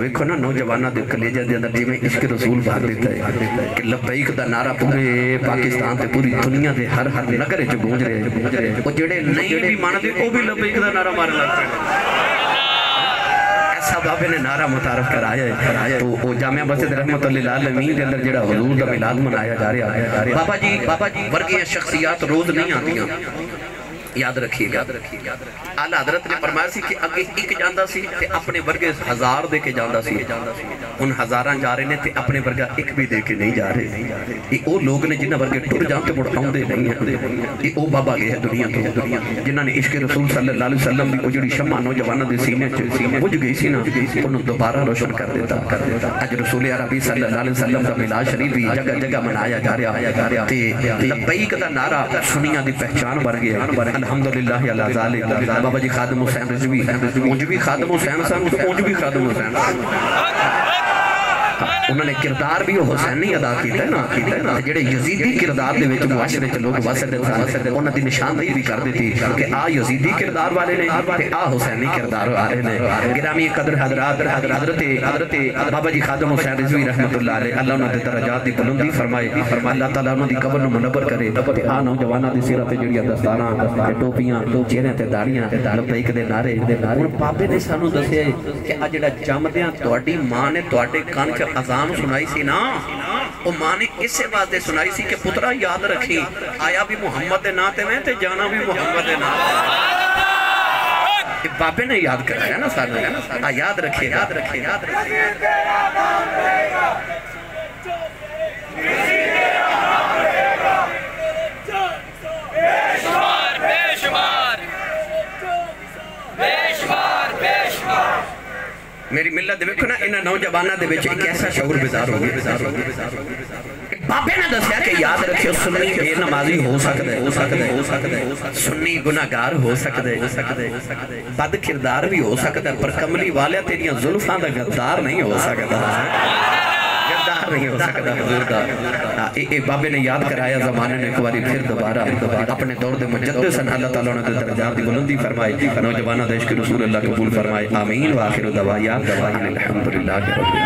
ویکھو نا نوجوانہ دے کلیجہ دے اندر جی میں عشق رسول بھار دیتا ہے کہ لبیک دا نعرہ پورے پاکستان تے پوری دنیا دے ہر نگرے جو گونج رہے ہیں وہ جڑے نہیں بھی مانا دے وہ بھی لبیک دا نعرہ مارے لگتا ہے ایسا بابے نے نعرہ متعارف کرایا ہے تو وہ جامعہ مسجد رحمت للعالمین دے اندر جڑا حضور دا میلاد منایا جا رہا ہے بابا جی ورگیاں شخصیات روز نہیں آتیاں یاد رکھیے گا اعلیٰ حضرت نے فرمایا سی کہ اگے ایک جاندہ سی تے اپنے ورگے ہزار دے کے جاندہ سی ان ہزاراں جا رہے نے تے اپنے ورگا ایک بھی دے کے نہیں جا رہے یہ او لوگ نے جنہ ورگے ٹر جانتے مڑ آؤں دے نہیں ہیں یہ او بابا گئے ہیں دنیا تو جنہ نے عشق رسول صلی اللہ علیہ وسلم بھی اجڑی شمع نوجوانہ دے سینے بجھ گئی سی نا انہوں دوبارہ روشن کر دیتا اج رسول عربی صلی اللہ علیہ وسلم کا میلاد شریف بھی جگہ جگہ منایا جا رہا تے لبیک دا نعرہ سنیاں دی پہچان بن گیا الحمدللہ علی ذالک بابا جی خادم حسین رضوی اونج بھی خادم حسین سن اونج بھی خادم حسین انہوں نے کردار بھی حسینی ادا کیتا ہے نا جڑے یزیدی کردار دے وچ معاشرے چ لوگ وسدے سن انہاں دی نشاندہی بھی کر دیتی کہ آ یزیدی کردار والے نے تے آ حسینی کردار والے نے گرامی قدر حضرت بابا جی خادم حسین رضوی رحمت اللہ علیہ اللہ انہاں دے درجات دی بلندی فرمائے اللہ تعالی انہاں دی قبر نو منور کرے تے آ نوجواناں دی سیرت جڑیاں دستاراں ٹوپیاں چہرے تے داڑیاں لبیک دے نعرے ہن پاپے نے سانو دسیا کہ آ جڑا جمدیاں تہاڈی ماں نے تہاڈے کان چ اذان سنائی سی نا وہ ماں نے اس سے بات سنائی سی کہ پترا یاد رکھی آیا بھی محمد دے ناتے میں تے جانا بھی محمد دے ناتے بابے نے یاد کرایا نا سارا یاد رکھے میری ملت دیکھو نا انہاں نوجوانہ دے وچ ایک ایسا شعور بیدار ہو گیا بابے نے دسیا کہ یاد رکھیو سنی بے نمازی ہو سکتا ہے سنی گناہگار ہو سکتا ہے بد کردار بھی ہو سکتا ہے پر کملی والے تیریاں زلفاں دا غدار نہیں ہو سکتا نہیں ہو سکتا حضور دا اے بابے نے یاد کرایا زمانے نے ایک باری پھر دوبارہ اپنے دور دے مجدد سن اللہ تعالیٰ نے درجات دی بلندی فرمائے نوجوانہ دے عشق رسول اللہ قبول فرمائے آمین و آخر دعوایا الحمدللہ